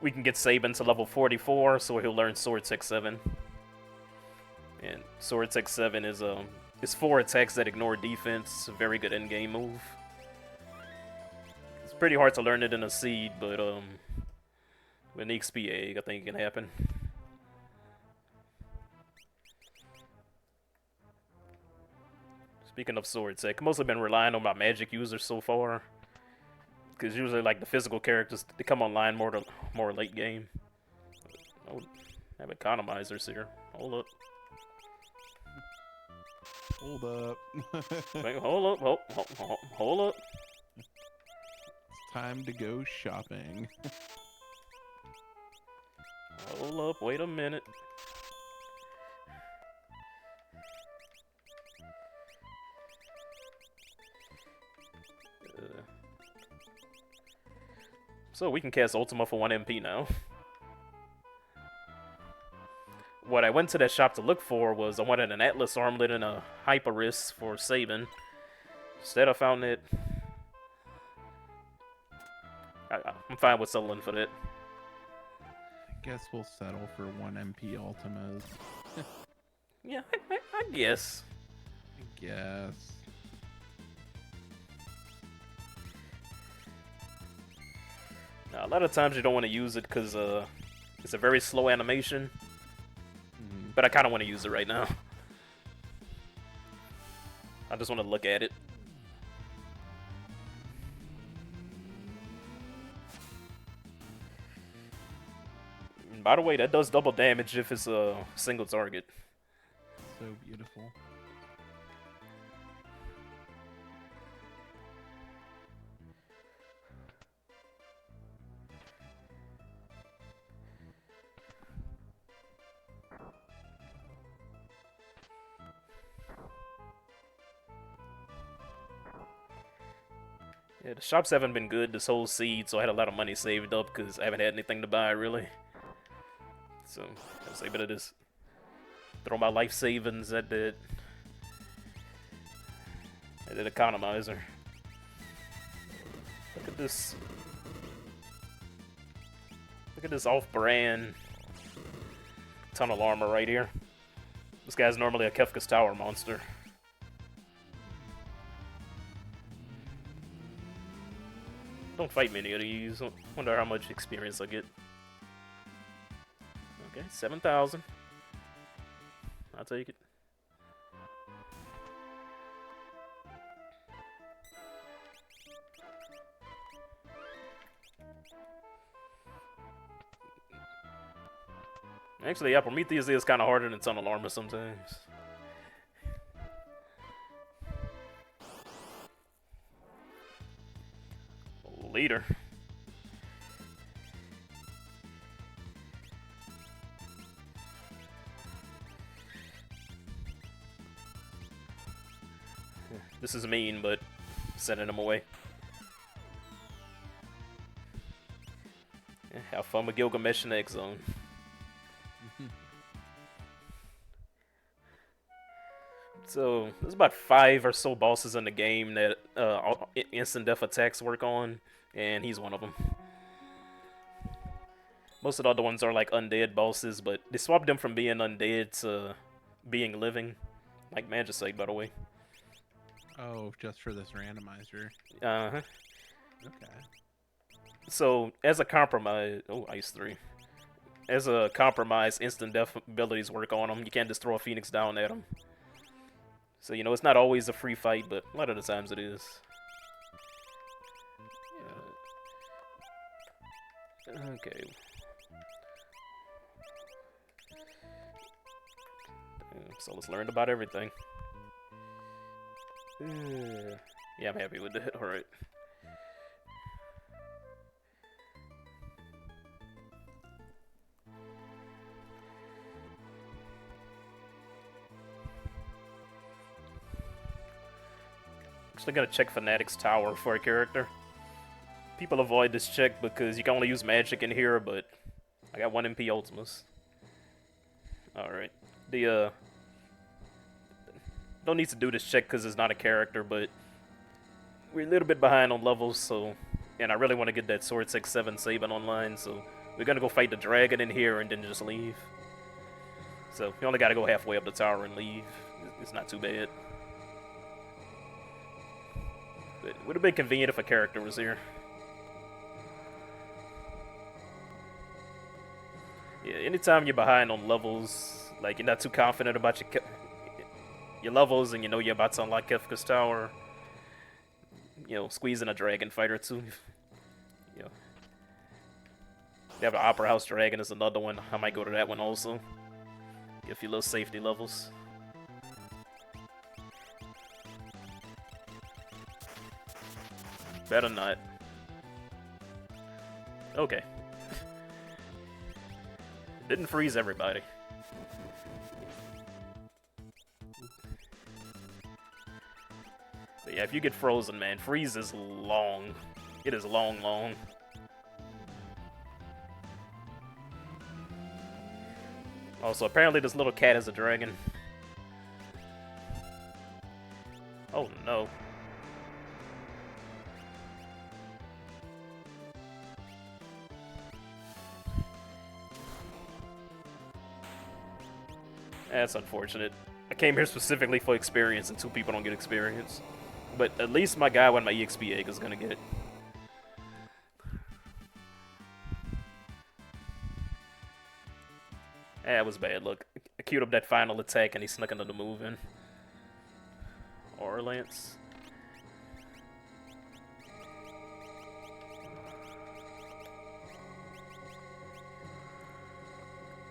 we can get Saban to level 44, so he'll learn Sword Tech 7. And Sword Tech 7 is 4 attacks that ignore defense. A very good endgame move. It's pretty hard to learn it in a seed, but with an XP egg, I think it can happen. Speaking of Sword Tech, I've mostly been relying on my magic users so far. Because usually, like, the physical characters, they come online more late game. Oh, I have economizers here. Hold up. Hold up. Wait, hold up. Hold up. It's time to go shopping. Hold up. Wait a minute. So we can cast Ultima for 1 MP now. What I went to that shop to look for was I wanted an Atlas Armlet and a Hyperis for Saban. Instead I found it. I'm fine with settling for that. I guess we'll settle for 1 MP Ultimas. Yeah, I guess. I guess. Now, a lot of times you don't want to use it because it's a very slow animation. But I kind of want to use it right now. I just want to look at it. And by the way, that does double damage if it's a single target. So beautiful. Yeah, the shops haven't been good this whole seed, so I had a lot of money saved up because I haven't had anything to buy, really. So, I was able to just throw my life savings at And then economizer. Look at this. Look at this off-brand tunnel armor right here. This guy's normally a Kefka's Tower monster. Don't fight many of these. Wonder how much experience I get. Okay, 7,000. I'll take it. Actually, yeah, Prometheus is kind of harder than Tunnel Armor sometimes. Leader. This is mean, but sending him away. Yeah, have fun with Gilgamesh in the X Zone. So, there's about 5 or so bosses in the game that instant death attacks work on, and he's one of them. Most of the other ones are like undead bosses, but they swapped them from being undead to being living. Like Magicite, by the way. Oh, just for this randomizer. Uh-huh. Okay. So, as a compromise... Oh, Ice 3. As a compromise, instant death abilities work on them. You can't just throw a Phoenix down at them. So, you know, it's not always a free fight, but a lot of the times it is. Okay. So let's learn about everything. Yeah, I'm happy with that. Alright. Actually gonna check Fanatic's Tower for a character. People avoid this check because you can only use magic in here, but I got 1 MP Ultimus. Alright. Don't need to do this check because it's not a character, but we're a little bit behind on levels, so... And I really want to get that Sword 6-7 Sabin online, so we're gonna go fight the dragon in here and then just leave. So, you only gotta go halfway up the tower and leave. It's not too bad. But it would have been convenient if a character was here. Yeah, anytime you're behind on levels, like you're not too confident about your levels and you know you're about to unlock Kefka's Tower, you know, squeezing a dragon fighter too. You know. They have an Opera House Dragon is another one. I might go to that one also. Get a few little safety levels. Better not. Okay. Didn't freeze everybody. But yeah, if you get frozen, man, freeze is long. It is long, long. Also, apparently this little cat is a dragon. Oh no. That's unfortunate. I came here specifically for experience, and 2 people don't get experience. But at least my guy with my EXP egg is gonna get it. That was bad luck. I queued up that final attack, and he snuck another move in. Aura Lance.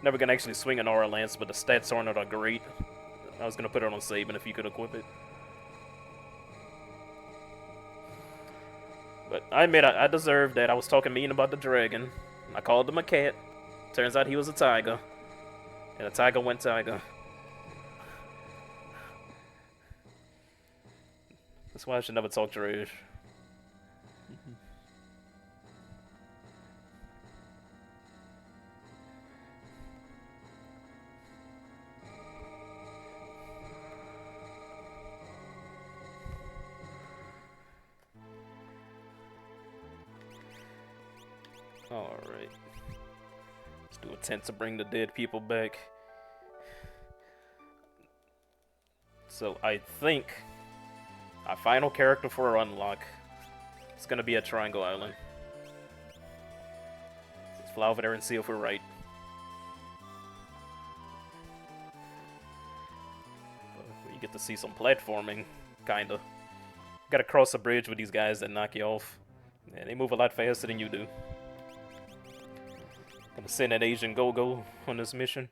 Never gonna actually swing an Aura Lance, but the stats on it are great. I was gonna put it on Sabin if you could equip it. But I admit, I deserved that. I was talking mean about the dragon. I called him a cat. Turns out he was a tiger. And a tiger went tiger. That's why I should never talk trash. Alright. Let's do a tent to bring the dead people back. So I think our final character for our unlock is gonna be at Triangle Island. Let's fly over there and see if we're right. You get to see some platforming, kinda. Gotta cross a bridge with these guys that knock you off. And they move a lot faster than you do. Gonna send an Asian go-go on this mission.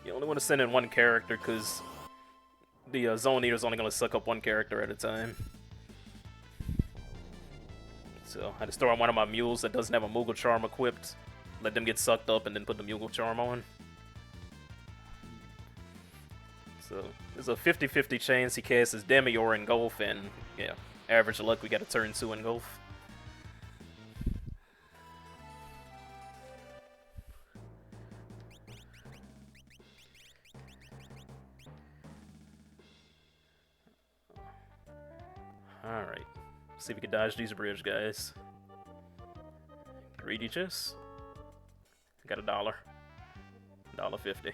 You only want to send in one character because the Zone Eater's only gonna suck up one character at a time. So I just throw on one of my mules that doesn't have a Moogle Charm equipped. Let them get sucked up and then put the Moogle Charm on. So there's a 50-50 chance he casts his Demior in Golf, and yeah, average luck we got a turn 2 in Golf. Alright, see if we can dodge these bridge guys. Greedy chest. Got $1. $1.50.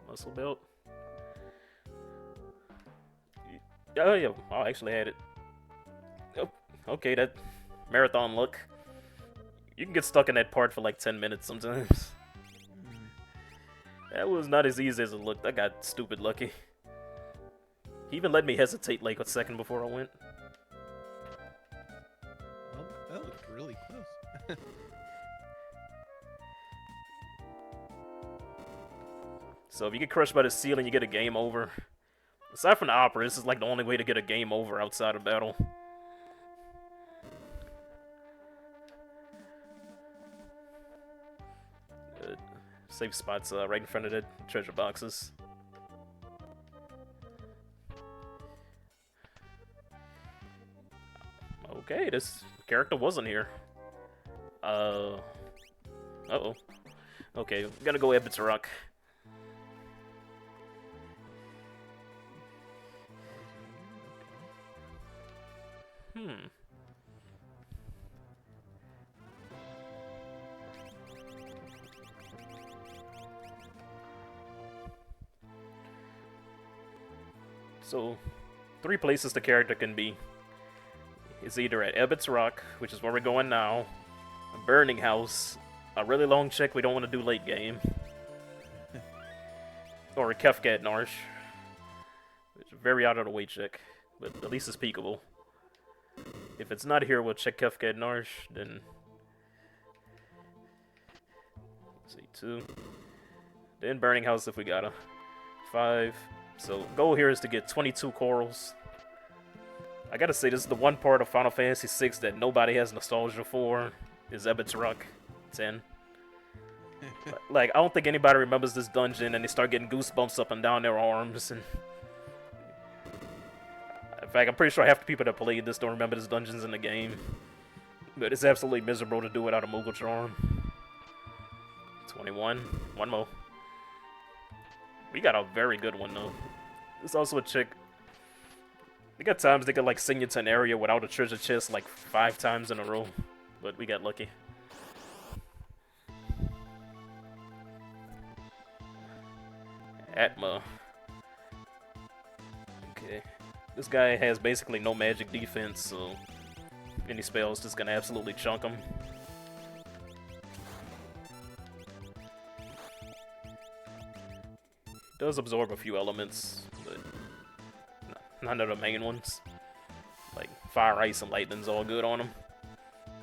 Muscle belt. Oh yeah, I actually had it. Oh, okay, that marathon look. You can get stuck in that part for like 10 minutes sometimes. That was not as easy as it looked. I got stupid lucky. He even let me hesitate like a second before I went. Well, that looked really close. So if you get crushed by the ceiling, you get a game over. Aside from the opera, this is like the only way to get a game over outside of battle. Good. Safe spots right in front of the treasure boxes. Okay, this character wasn't here. Uh-oh. Okay, I'm gonna go Ebbett's Rock. So, 3 places the character can be. It's either at Ebbett's Rock, which is where we're going now, a Burning House, a really long check we don't want to do late game, or a Kefka at Narsh, which is a very out of the way check, but at least it's peekable. If it's not here, we'll check Kefka at Narsh, then... Let's see, 2. Then Burning House if we gotta. 5. So, goal here is to get 22 corals. I gotta say, this is the one part of Final Fantasy VI that nobody has nostalgia for, is Ebbett's Rock. 10. Like, I don't think anybody remembers this dungeon, and they start getting goosebumps up and down their arms, and... In fact, I'm pretty sure half the people that played this don't remember this dungeons in the game. But it's absolutely miserable to do without a Moogle Charm. 21. One more. We got a very good one, though. There's also a chick. They got times they could, like, sing you to an area without a treasure chest, like, 5 times in a row. But we got lucky. Atma. Okay. This guy has basically no magic defense, so any spell's just gonna absolutely chunk him. Does absorb a few elements, but none of the main ones. Like fire, ice, and lightning's all good on him.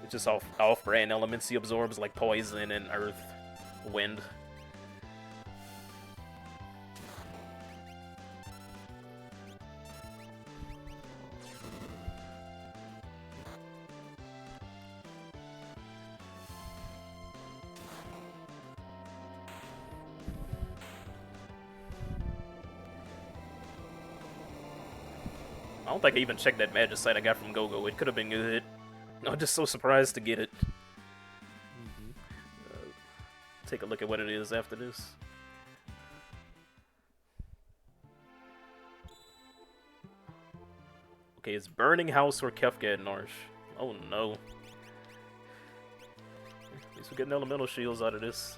It's just off-brand elements he absorbs, like poison and earth, wind. I don't think I even checked that magic site I got from GoGo. It could have been good. I'm just so surprised to get it. Take a look at what it is after this. Okay, it's Burning House or Kefka and Narsh. Oh no. At least we're getting elemental shields out of this.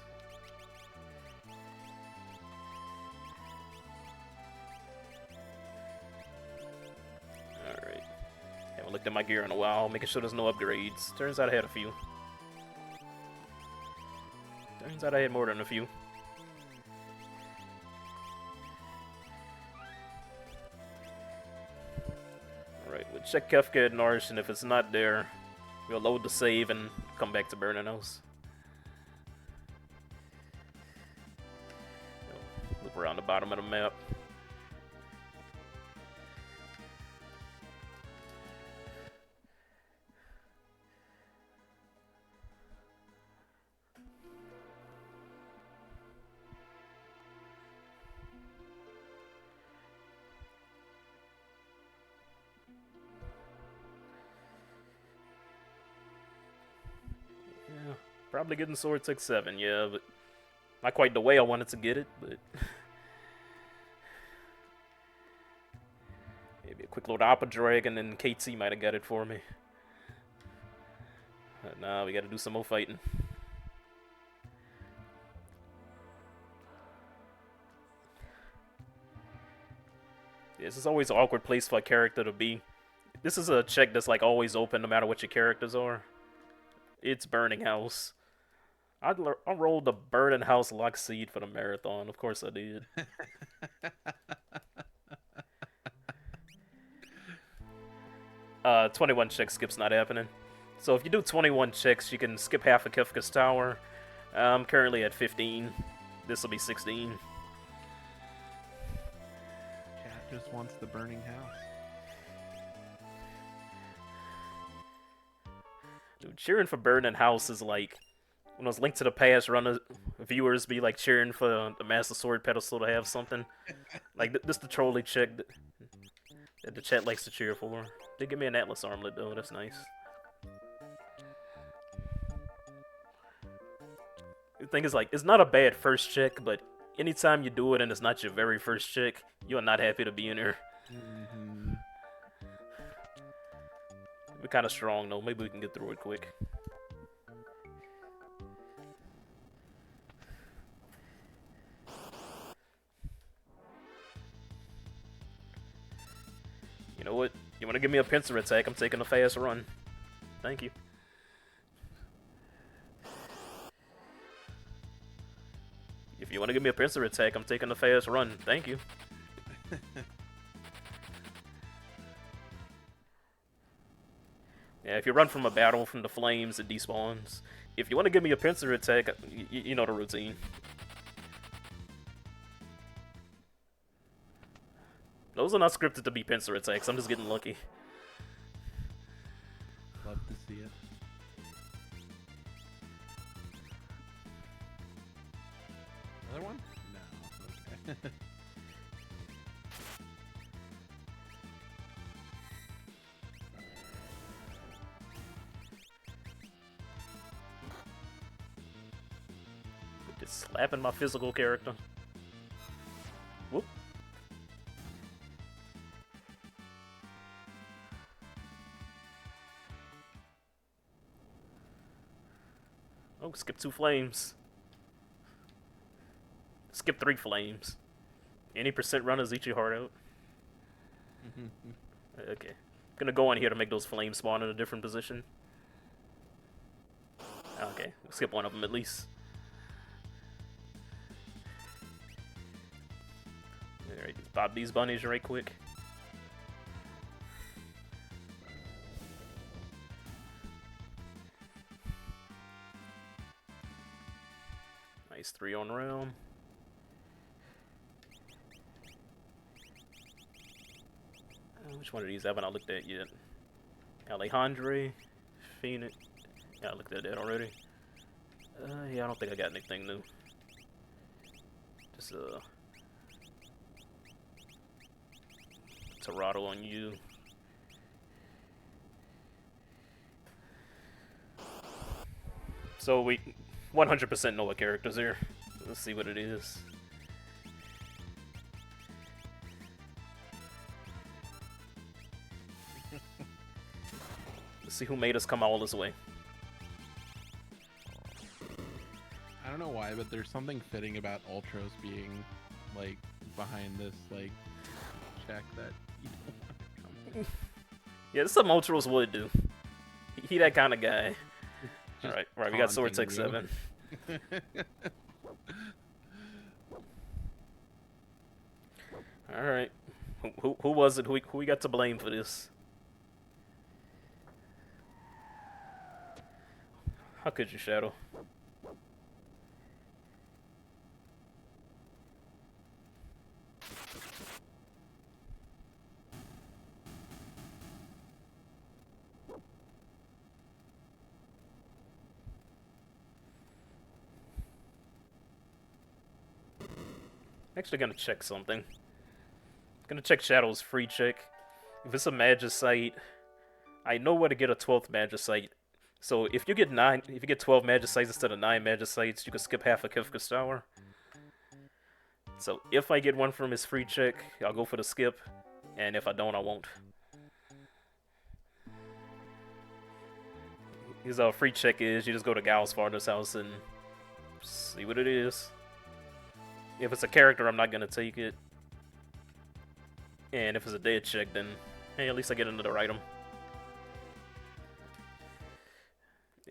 Alright. Haven't looked at my gear in a while, making sure there's no upgrades. Turns out I had a few. Turns out I had more than a few. Alright, we'll check Kefka and Narsh, and if it's not there, we'll load the save and come back to Burning House. Look around the bottom of the map. Yeah, probably getting Sword Tech 7, yeah, but not quite the way I wanted to get it, but maybe a quick load Oppa Dragon and KT might have got it for me. Nah, we gotta do some more fighting. This is always an awkward place for a character to be. This is a check that's like always open no matter what your characters are. It's Burning House. I rolled the Burning House Lock Seed for the marathon. Of course I did. 21 check skip's not happening. So if you do 21 checks, you can skip half of Kefka's Tower. I'm currently at 15. This will be 16. Cat just wants the burning house. Dude, cheering for Burning House is like when those Link to the Past viewers be like cheering for the Master Sword pedestal to have something. Like this the trolley check that the chat likes to cheer for. They give me an Atlas armlet though, that's nice. The thing is, like, it's not a bad first check, but anytime you do it and it's not your very first check, you're not happy to be in here. Mm-hmm. We're kind of strong though, maybe we can get through it quick. You know what? You want to give me a pincer attack? I'm taking a fast run. Thank you. If you want to give me a pincer attack, I'm taking a fast run. Thank you. Yeah, if you run from a battle from the flames, it despawns. If you want to give me a pincer attack, you know the routine. Those are not scripted to be pincer attacks. I'm just getting lucky. Love to see it. Another one? No. Okay. Just slapping my physical character. Whoop. Oh, skip 2 flames. Skip 3 flames. Any percent runners eat your heart out. Okay. I'm gonna go in here to make those flames spawn in a different position. Okay, we'll skip one of them at least. Alright, let's pop these bunnies right quick. Nice 3 on realm. Which one of these haven't I looked at yet? Alejandre, Phoenix. Yeah, I looked at that already. Yeah, I don't think I got anything new. Just Torado on you. So we 100% know what character's here. Let's see what it is. Let's see who made us come all this way. I don't know why, but there's something fitting about Ultros being like behind this like check that you don't want to come. Yeah, this is something Ultros would do. He that kind of guy. Just Alright, we got Sword taunting Tech you. 7. Alright. Who was it? Who we got to blame for this? How could you, Shadow? Actually gonna check something. Gonna check Shadow's free check. If it's a Magicite, I know where to get a 12th Magicite. So if you get 12 Magicites instead of 9 Magicites, you can skip half a Kefka's Tower. So if I get one from his free check, I'll go for the skip, and if I don't, I won't. His free check is you just go to Gal's father's house and see what it is. If it's a character, I'm not gonna take it. And if it's a dead check, then hey, at least I get another item.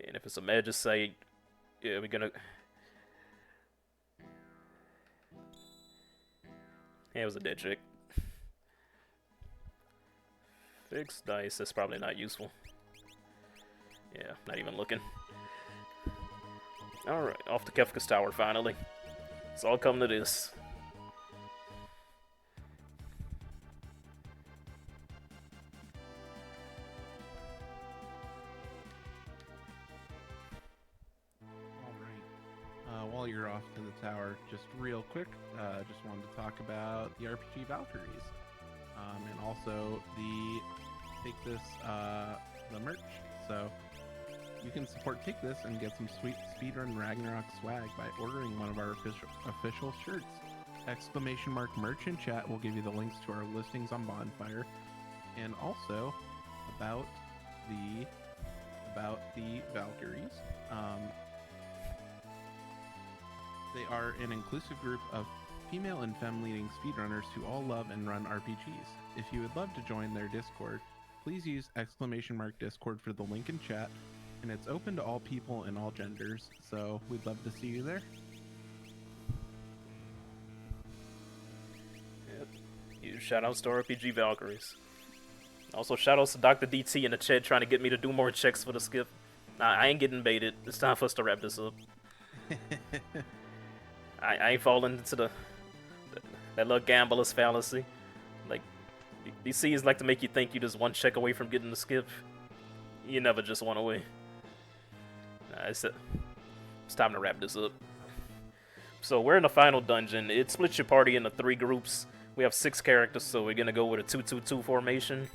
And if it's a Magicite, yeah, we're gonna. Yeah, it was a dead check. Fixed dice, that's probably not useful. Yeah, not even looking. Alright, off to Kefka's Tower finally. It's all come to this. Alright. While you're off to the tower, just real quick, just wanted to talk about the RPG Valkyries. And also the merch. So you can support Take This and get some sweet Speedrun Ragnarok swag by ordering one of our official shirts. !! merch in chat will give you the links to our listings on Bonfire, and also about the Valkyries. They are an inclusive group of female and femme leading speedrunners who all love and run RPGs. If you would love to join their Discord, please use !Discord for the link in chat, and it's open to all people and all genders, so we'd love to see you there. Yep. Huge shoutouts to RPG Valkyries. Also shoutouts to Dr. DT in the chat trying to get me to do more checks for the skip. Nah, I ain't getting baited. It's time for us to wrap this up. I ain't falling into that little gambler's fallacy. Like, DCs like to make you think you just one check away from getting the skip. You never just one away. It's time to wrap this up. So we're in the final dungeon. It splits your party into 3 groups. We have 6 characters, so we're gonna go with a 2-2-2 formation.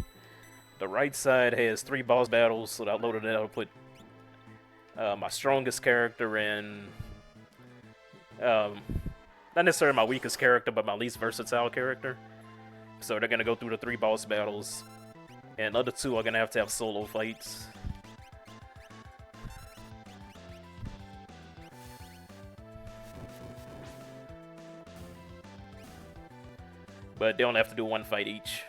The right side has 3 boss battles, so that loaded it. I'll put my strongest character and not necessarily my weakest character, but my least versatile character. So they're gonna go through the 3 boss battles, and the other 2 are gonna have to have solo fights. But they only have to do 1 fight each.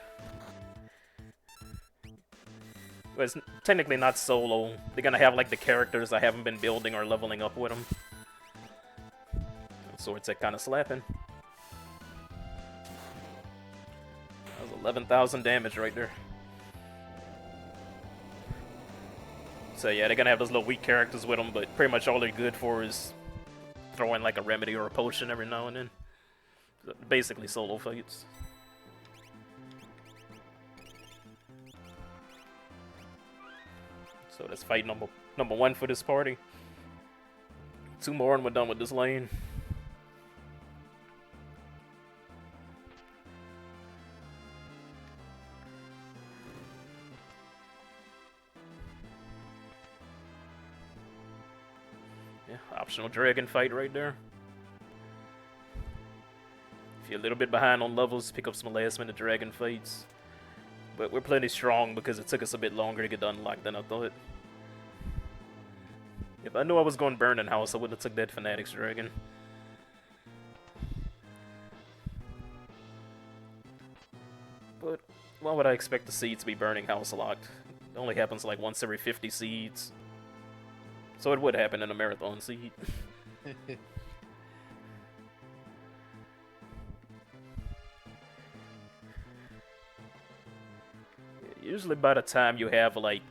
Well, it's technically not solo. They're gonna have like the characters I haven't been building or leveling up with them. Sword Tech kind of slapping. That was 11,000 damage right there. So yeah, they're gonna have those little weak characters with them, but pretty much all they're good for is throwing like a remedy or a potion every now and then. So basically solo fights. So that's fight number 1 for this party. 2 more and we're done with this lane. Yeah, optional dragon fight right there. If you're a little bit behind on levels, pick up some last minute dragon fights. But we're plenty strong because it took us a bit longer to get the unlock than I thought. If I knew I was going Burning House, I wouldn't have took that Fanatics Dragon. But why would I expect the seed to be Burning House locked? It only happens like once every 50 seeds. So it would happen in a marathon seed. Usually by the time you have like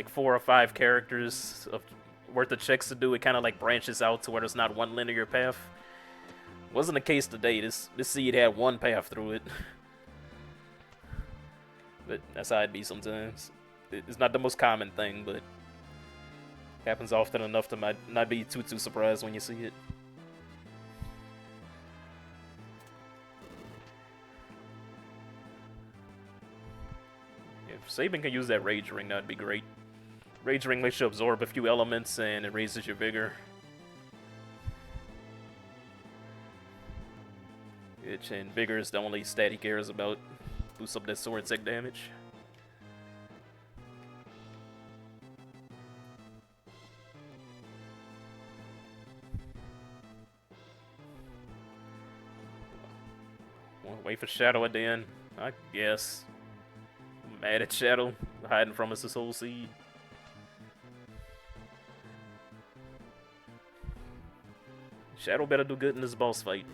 4 or 5 characters worth of checks to do, it kind of like branches out to where there's not one linear path. Wasn't the case today. This seed had one path through it. But that's how it be sometimes. It's not the most common thing, but happens often enough to not be too surprised when you see it. If Sabin can use that Rage Ring, that'd be great. Rage Ring lets you absorb a few elements and it raises your vigor. Which, and vigor is the only stat he cares about. Boosts up that sword tech damage. Wait for Shadow at the end, I guess. I'm mad at Shadow, hiding from us this whole seed. Shadow better do good in this boss fight.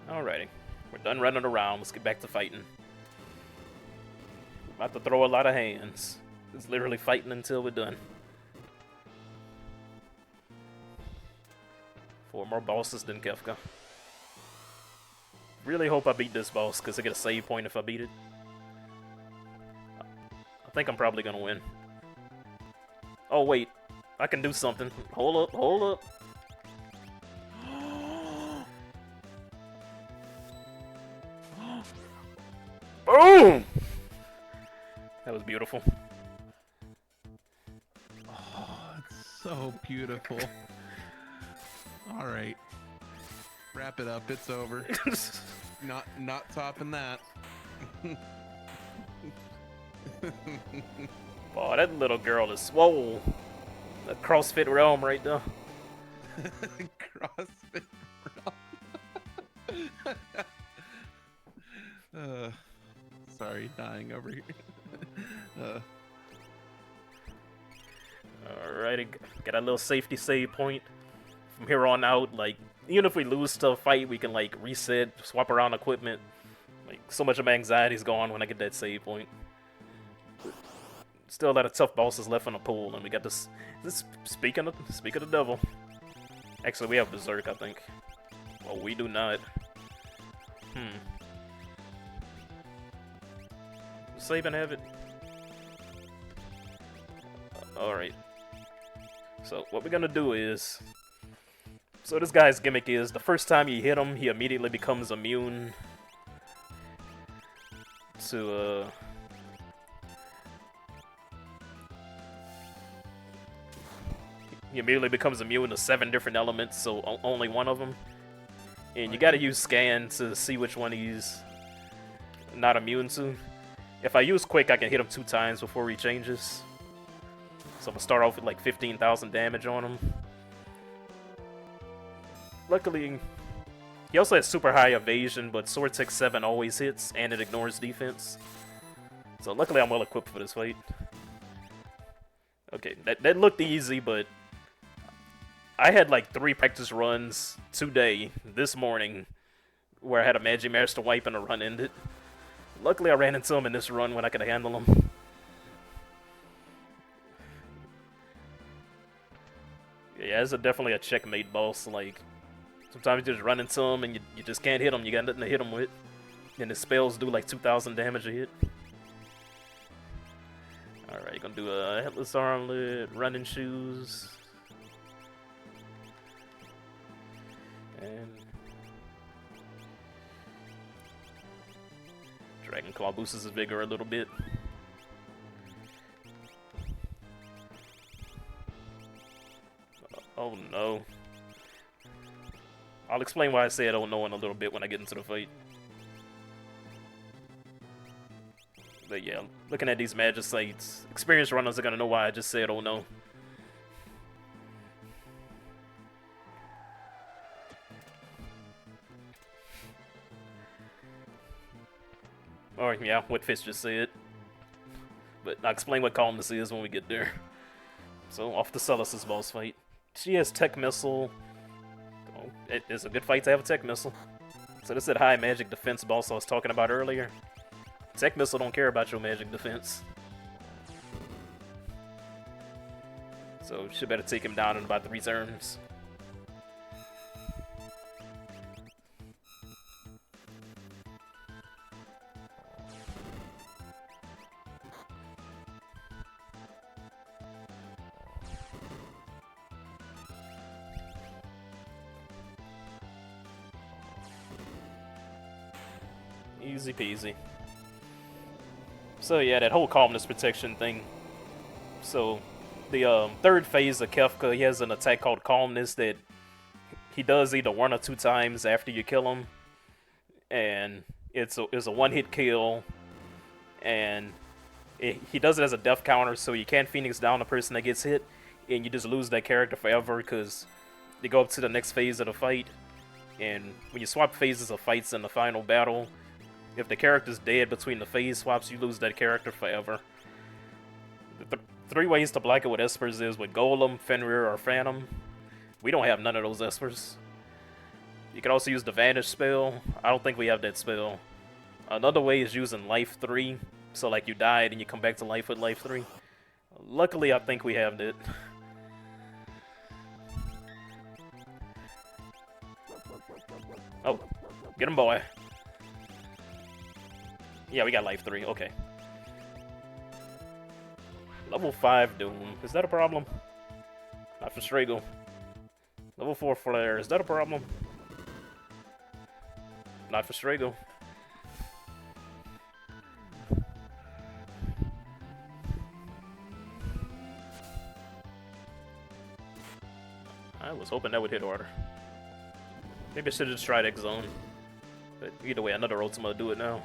Alrighty, we're done running around, let's get back to fighting. About to throw a lot of hands. It's literally fighting until we're done. 4 more bosses than Kefka. Really hope I beat this boss, because I get a save point if I beat it. I think I'm probably gonna win. Oh wait, I can do something. Hold up, hold up. Boom! That was beautiful. Oh, it's so beautiful. All right, wrap it up. It's over. Not topping that. Oh, that little girl is swole. That CrossFit realm right there. CrossFit realm. Sorry, dying over here. Alrighty, got a little safety save point. From here on out, like, even if we lose to a fight, we can, like, reset, swap around equipment. Like, so much of my anxiety's gone when I get that save point. Still a lot of tough bosses left in the pool, and we got this speaking of the devil. Actually, we have Berserk, I think. Well, we do not. Does Sabin have it? Alright. So, what we're gonna do is... So this guy's gimmick is, the first time you hit him, he immediately becomes immune to, He immediately becomes immune to 7 different elements, so only one of them. And you gotta use scan to see which one he's not immune to. If I use quick, I can hit him 2 times before he changes. So I'm gonna start off with like 15,000 damage on him. Luckily, he also has super high evasion, but Sword Tech 7 always hits, and it ignores defense. So luckily I'm well equipped for this fight. Okay, that looked easy, but I had like 3 practice runs today, this morning, where I had a Magic Master wipe and a run ended. Luckily I ran into him in this run when I could handle him. Yeah, it's definitely a checkmate boss. Like, sometimes you just run into him and you just can't hit him. You got nothing to hit him with. And his spells do like 2,000 damage a hit. Alright, gonna do a headless armlet, running shoes. And Dragon Claw boosts his vigor a little bit. Oh no. I'll explain why I say I don't know in a little bit when I get into the fight. But yeah, looking at these magic sites, experienced runners are gonna know why I just said I don't know. Or yeah, what Fish just said. But I'll explain what calmness is when we get there. So off to Celis' boss fight. She has Tech Missile. Oh, it is a good fight to have a Tech Missile. So this is that high magic defense boss I was talking about earlier. Tech Missile don't care about your magic defense. So she better take him down in about 3 turns. Easy peasy. So yeah, that whole calmness protection thing. So the third phase of Kefka, he has an attack called Calmness that he does either 1 or 2 times after you kill him, and it's a one-hit kill, and he does it as a death counter, so you can't Phoenix down the person that gets hit, and you just lose that character forever because they go up to the next phase of the fight, and when you swap phases of fights in the final battle, if the character's dead between the phase swaps, you lose that character forever. The 3 ways to block it with Espers is with Golem, Fenrir, or Phantom. We don't have none of those Espers. You can also use the Vanish spell. I don't think we have that spell. Another way is using Life 3. So like you died and you come back to life with Life 3. Luckily, I think we have that. Oh, get him, boy. Yeah, we got Life 3, okay. Level 5 Doom, is that a problem? Not for Strago. Level 4 Flare, is that a problem? Not for Strago. I was hoping that would hit harder. Maybe I should have just tried X-Zone. But either way, another Ultima will do it now.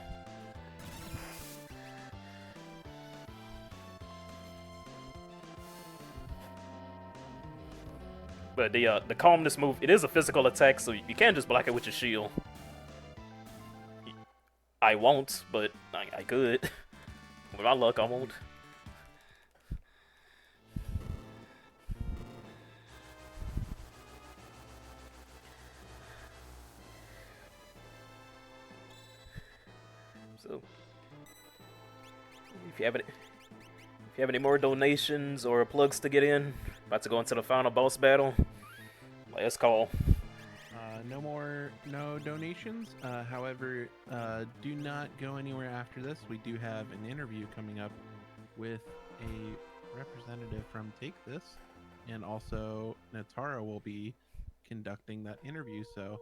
But the calmness move, it is a physical attack, so you can't just block it with your shield. I won't, but I could. With my luck, I won't. So, if you have any more donations or plugs to get in, about to go into the final boss battle, last call. No donations. However, do not go anywhere after this. We do have an interview coming up with a representative from Take This, and also Natara will be conducting that interview. So,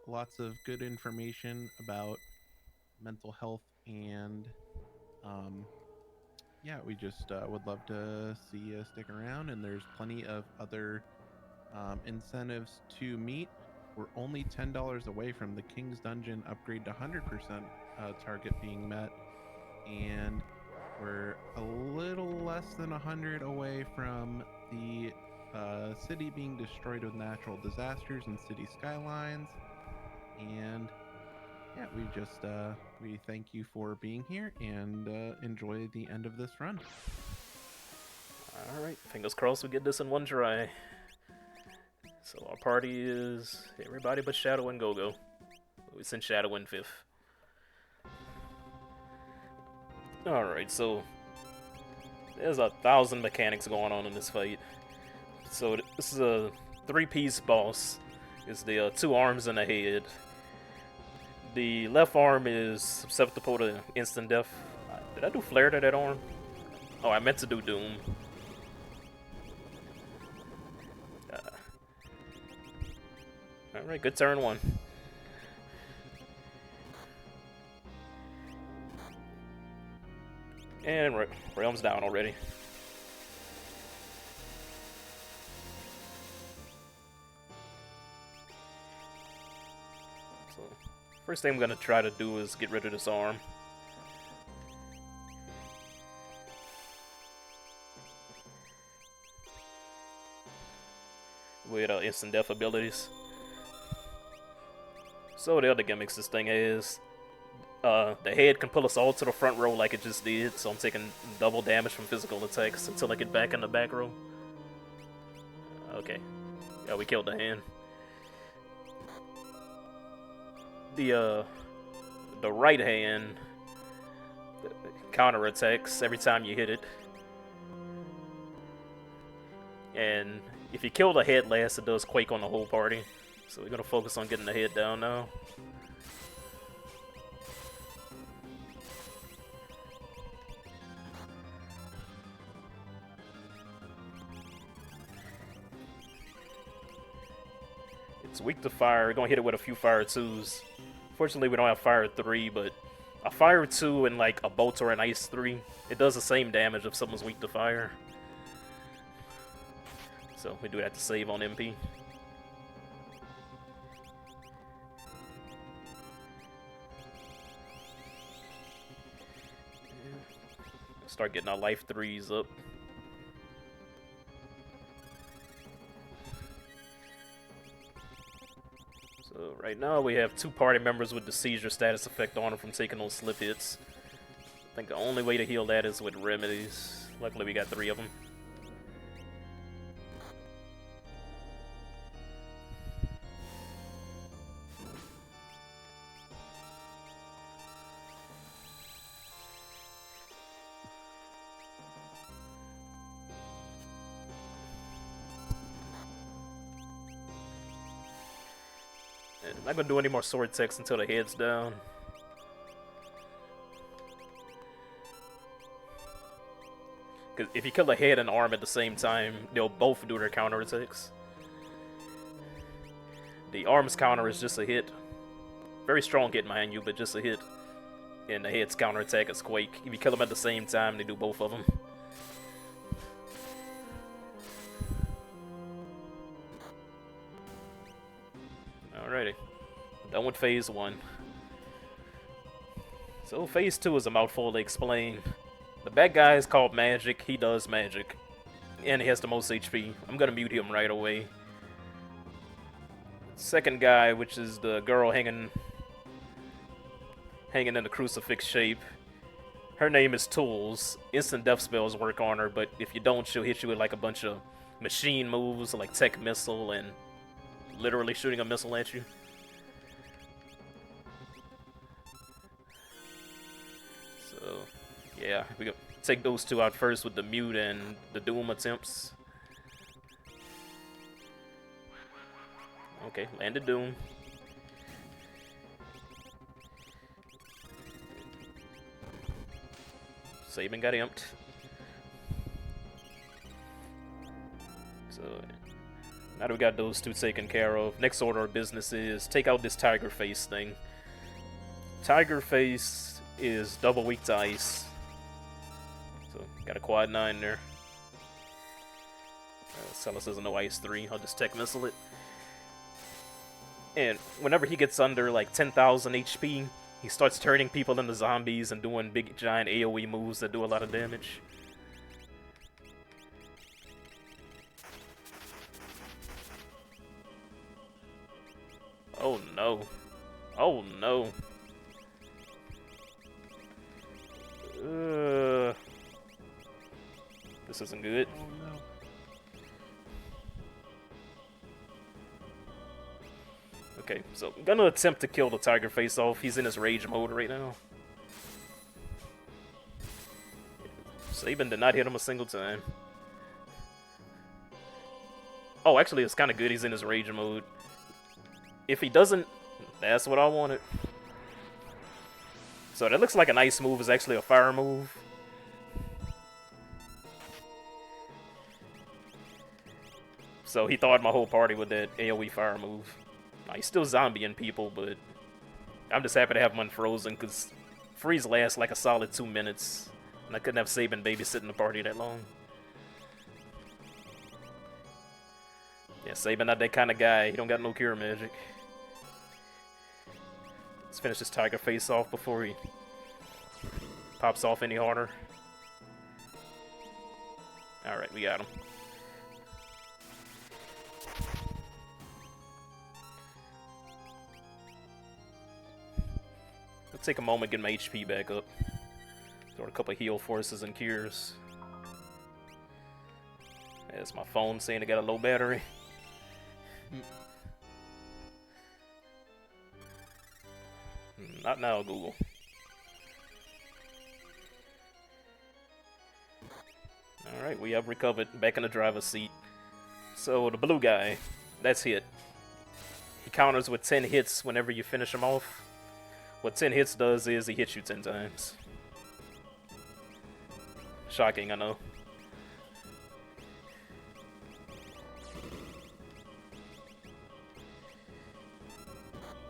lots of good information about mental health, and yeah, we just would love to see you stick around. And there's plenty of other incentives to meet. We're only $10 away from the King's Dungeon upgrade to 100% target being met, and we're a little less than 100 away from the city being destroyed with natural disasters and city skylines. And yeah, we thank you for being here, and enjoy the end of this run. Alright, fingers crossed we get this in one try. So our party is everybody but Shadow and Go-Go. We sent Shadow in 5th. Alright, so there's 1,000 mechanics going on in this fight. So this is a 3-piece boss. It's the 2 arms and a head. The left arm is susceptible to instant death. Did I do flare to that arm? Oh, I meant to do Doom. Alright, good turn one. And Realm's down already. So, first thing I'm gonna try to do is get rid of this arm. With instant death abilities. So the other gimmicks this thing is, the head can pull us all to the front row like it just did, so I'm taking double damage from physical attacks until I get back in the back row. Okay. Yeah, we killed the hand. The right hand counterattacks every time you hit it. And if you kill the head last, it does quake on the whole party. So we're gonna focus on getting the head down now. It's weak to fire. We're gonna hit it with a few fire 2s. Fortunately, we don't have fire 3, but a fire 2 and like a bolt or an ice 3, it does the same damage if someone's weak to fire. So we do have to save on MP. Start getting our life 3s up. So right now we have 2 party members with the seizure status effect on them from taking those slip hits. I think the only way to heal that is with remedies. Luckily we got 3 of them. I'm not gonna do any more sword attacks until the head's down. Because if you kill the head and arm at the same time, they'll both do their counter attacks. The arm's counter is just a hit. Very strong hit, mind you, but just a hit. And the head's counter attack is Quake. If you kill them at the same time, they do both of them. Alrighty. Done with phase 1. So phase 2 is a mouthful to explain. The bad guy is called Magic. He does magic. And he has the most HP. I'm gonna mute him right away. Second guy, which is the girl hanging in the crucifix shape. Her name is Tools. Instant death spells work on her, but if you don't, she'll hit you with like a bunch of machine moves, like tech missile and literally shooting a missile at you. So, yeah, we go take those 2 out first with the mute and the Doom attempts. Okay, landed Doom. Sabin got imped. So, now that we got those 2 taken care of, next order of business is take out this Tiger Face thing. Tiger Face is double weak to ice. So, got a quad 9 there. Celis is a no ice 3. I'll just tech missile it. And whenever he gets under like 10,000 HP, he starts turning people into zombies and doing big giant AoE moves that do a lot of damage. Oh no. Oh no. This isn't good. Oh no. Okay, so I'm gonna attempt to kill the Tiger Face off. He's in his rage mode right now. Sabin did not hit him a single time. Oh, actually, it's kind of good he's in his rage mode. If he doesn't, that's what I wanted. So that looks like an ice move is actually a fire move. So he thawed my whole party with that AoE fire move. He's still zombieing people, but I'm just happy to have him unfrozen, because freeze lasts like a solid 2 minutes, and I couldn't have Sabin babysitting the party that long. Yeah, Sabin not that kind of guy. He don't got no cure magic. Let's finish this tiger face off before he pops off any harder. Alright, we got him. Let's take a moment, get my HP back up. Throw a couple of heal forces and cures. There's my phone saying it got a low battery. Not now, Google. Alright, we have recovered. Back in the driver's seat. So, the blue guy, that's hit. He counters with 10 hits whenever you finish him off. What 10 hits does is he hits you 10 times. Shocking, I know.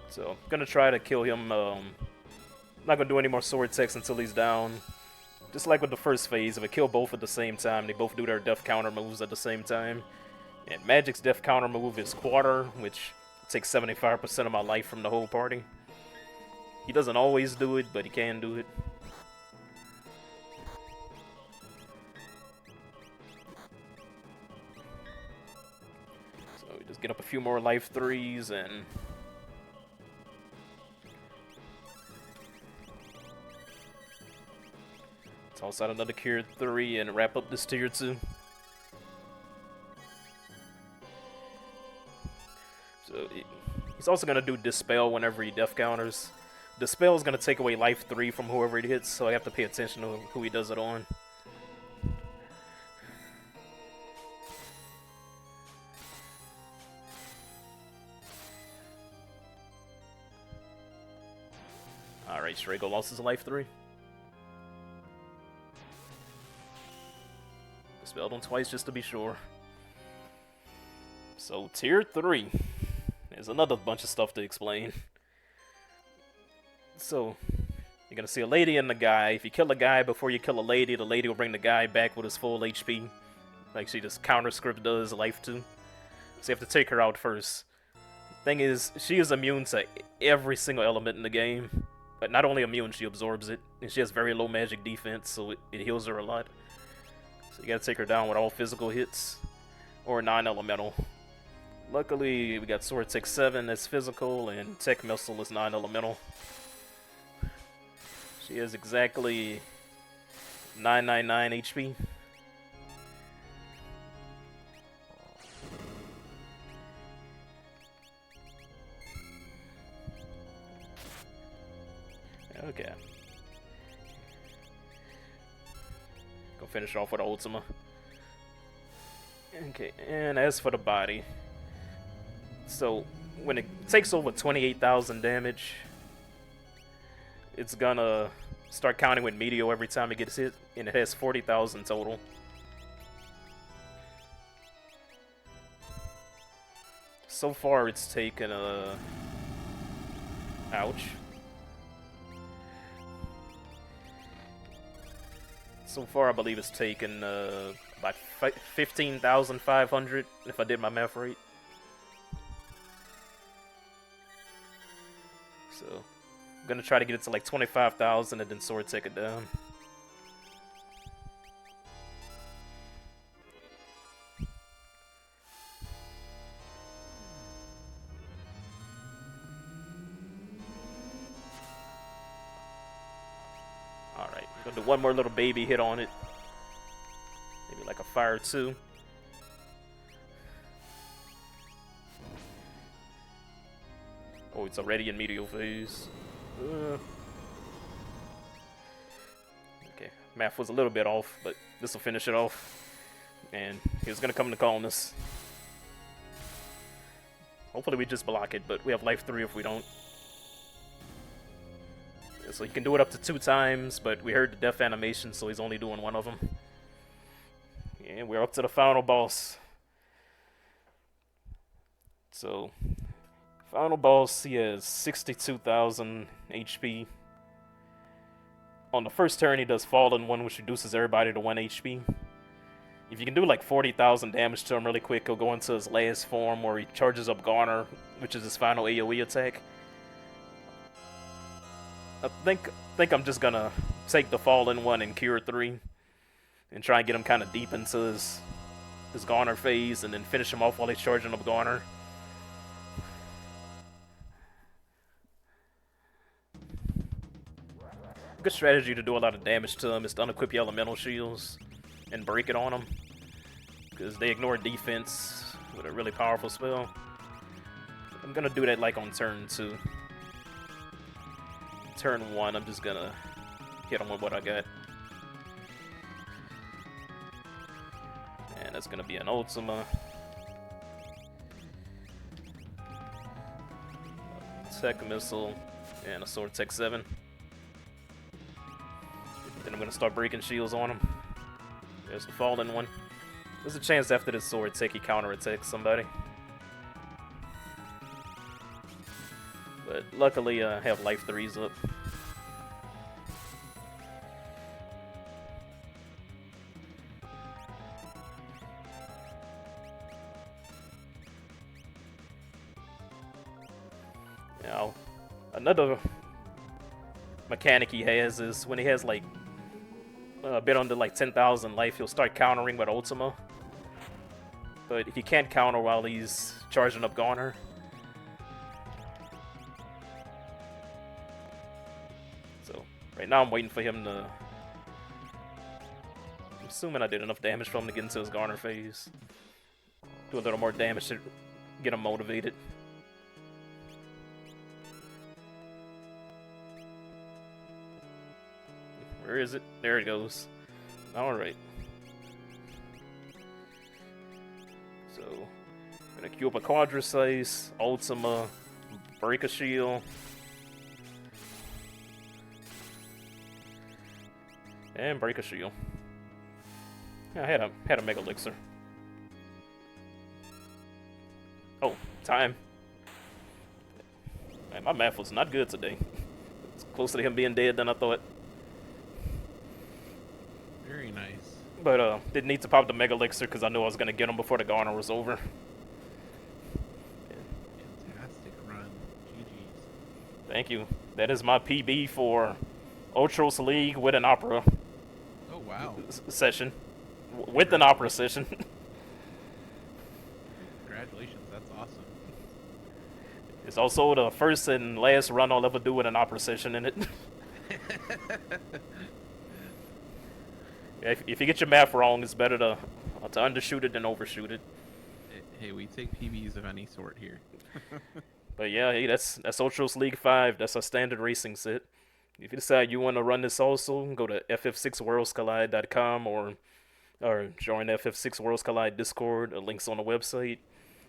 So, I'm gonna try to kill him. Not gonna do any more sword techs until he's down. Just like with the first phase, if I kill both at the same time, they both do their death counter moves at the same time. And Magic's death counter move is quarter, which takes 75% of my life from the whole party. He doesn't always do it, but he can do it. So we just get up a few more life 3s and toss out another cure 3 and wrap up this tier 2. So he's also gonna do Dispel whenever he death counters. Dispel is gonna take away life 3 from whoever it hits, so I have to pay attention to who he does it on. Alright, Strago lost his life 3. Dispelled him twice just to be sure. So, tier 3. There's another bunch of stuff to explain. So, you're gonna see a lady and a guy. If you kill a guy before you kill a lady, the lady will bring the guy back with his full HP. Like she just counter script does life 2. So you have to take her out first. Thing is, she is immune to every single element in the game. But not only immune, she absorbs it. And she has very low magic defense, so it heals her a lot. So you gotta take her down with all physical hits. Or non-elemental. Luckily, we got Sword Tech 7 that's physical, and Tech Missile is non-elemental. She has exactly 999 HP. Okay. Go finish off with Ultima. Okay, and as for the body. So, when it takes over 28,000 damage, it's gonna start counting with Meteor every time it gets hit, and it has 40,000 total. So far, it's taken ouch. So far, I believe it's taken about 15,500, if I did my math right. So, I'm gonna try to get it to like 25,000 and then sword take it down. Alright, I'm gonna do one more little baby hit on it. Maybe like a fire 2. Oh, it's already in medial phase. Okay, math was a little bit off, but this will finish it off. And he was gonna come to calmness. Hopefully we just block it, but we have life 3 if we don't. So he can do it up to 2 times, but we heard the death animation, so he's only doing one of them. And we're up to the final boss. So, final boss, he has 62,000 HP. On the first turn, he does Fallen 1, which reduces everybody to 1 HP. If you can do like 40,000 damage to him really quick, he'll go into his last form where he charges up Garner, which is his final AoE attack. I think I'm just gonna take the Fallen 1 and Cure 3 and try and get him kind of deep into his Garner phase and then finish him off while he's charging up Garner. Good strategy to do a lot of damage to him is to unequip your elemental shields and break it on them, because they ignore defense with a really powerful spell. I'm gonna do that like on turn 2. Turn 1, I'm just gonna hit him with what I got. And that's gonna be an Ultima. Tech Missile, and a Sword Tech 7. Then I'm gonna start breaking shields on him. There's the Fallen 1. There's a chance after this Sword Tech he counterattacks somebody. But luckily I have life 3s up. Now, another mechanic he has is when he has like a bit under like 10,000 life, he'll start countering with Ultima. But he can't counter while he's charging up Garner. So right now I'm waiting for him to... I'm assuming I did enough damage for him to get into his Garner phase. Do a little more damage to get him motivated. Where is it? There it goes. Alright. So, I'm gonna queue up a Quadrasize, Ultima, break a shield. And break a shield. Yeah, I had a Mega Elixir. Oh, time. Man, my math was not good today. It's closer to him being dead than I thought. Very nice. But didn't need to pop the Mega Elixir because I knew I was gonna get him before the Garner was over. Fantastic run. GG's. Thank you. That is my PB for Ultros League with an opera Oh, wow. session. With an opera session. Congratulations. That's awesome. It's also the first and last run I'll ever do with an opera session in it. If you get your math wrong, it's better to undershoot it than overshoot it. Hey, we take PBs of any sort here. But yeah, hey, that's Ultros League 5. That's our standard racing set. If you decide you want to run this also, go to ff6worldscollide.com or join the FF6 Worlds Collide Discord. The link's on the website.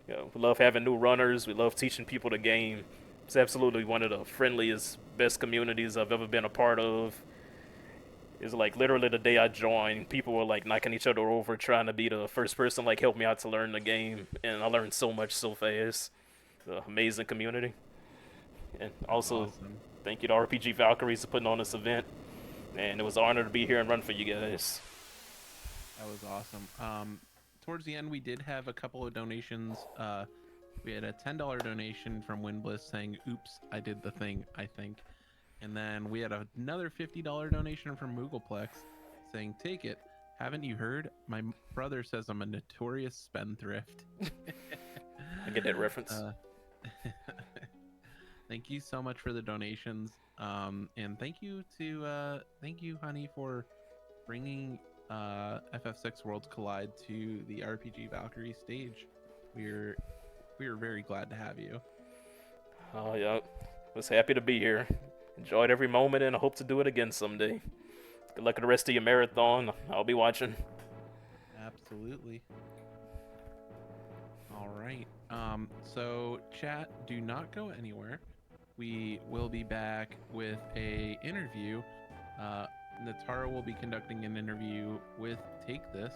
You know, we love having new runners. We love teaching people the game. It's absolutely one of the friendliest, best communities I've ever been a part of. It's like literally the day I joined, people were like knocking each other over trying to be the first person like help me out to learn the game, and I learned so much so fast. It's an amazing community. And also, Awesome. thank you to RPG Valkyries for putting on this event. And it was an honor to be here and run for you guys. That was awesome. Towards the end, we did have a couple of donations. We had a $10 donation from Windbliss saying, "Oops, I did the thing, I think." And then we had another $50 donation from Moogleplex saying, "Take it. Haven't you heard? My brother says I'm a notorious spendthrift." I get that reference. Thank you so much for the donations. And thank you, Honey, for bringing FF6 Worlds Collide to the RPG Valkyrie stage. We're very glad to have you. Oh yeah, was happy to be here. Enjoyed every moment, and I hope to do it again someday. Good luck with the rest of your marathon. I'll be watching. Absolutely. All right. So chat, do not go anywhere. We will be back with a interview. Natara will be conducting an interview with Take This.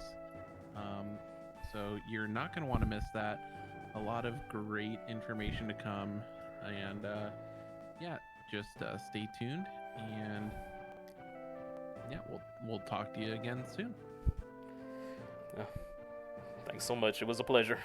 So you're not going to want to miss that. a lot of great information to come, and yeah, just stay tuned, and yeah, we'll talk to you again soon. Thanks so much. It was a pleasure.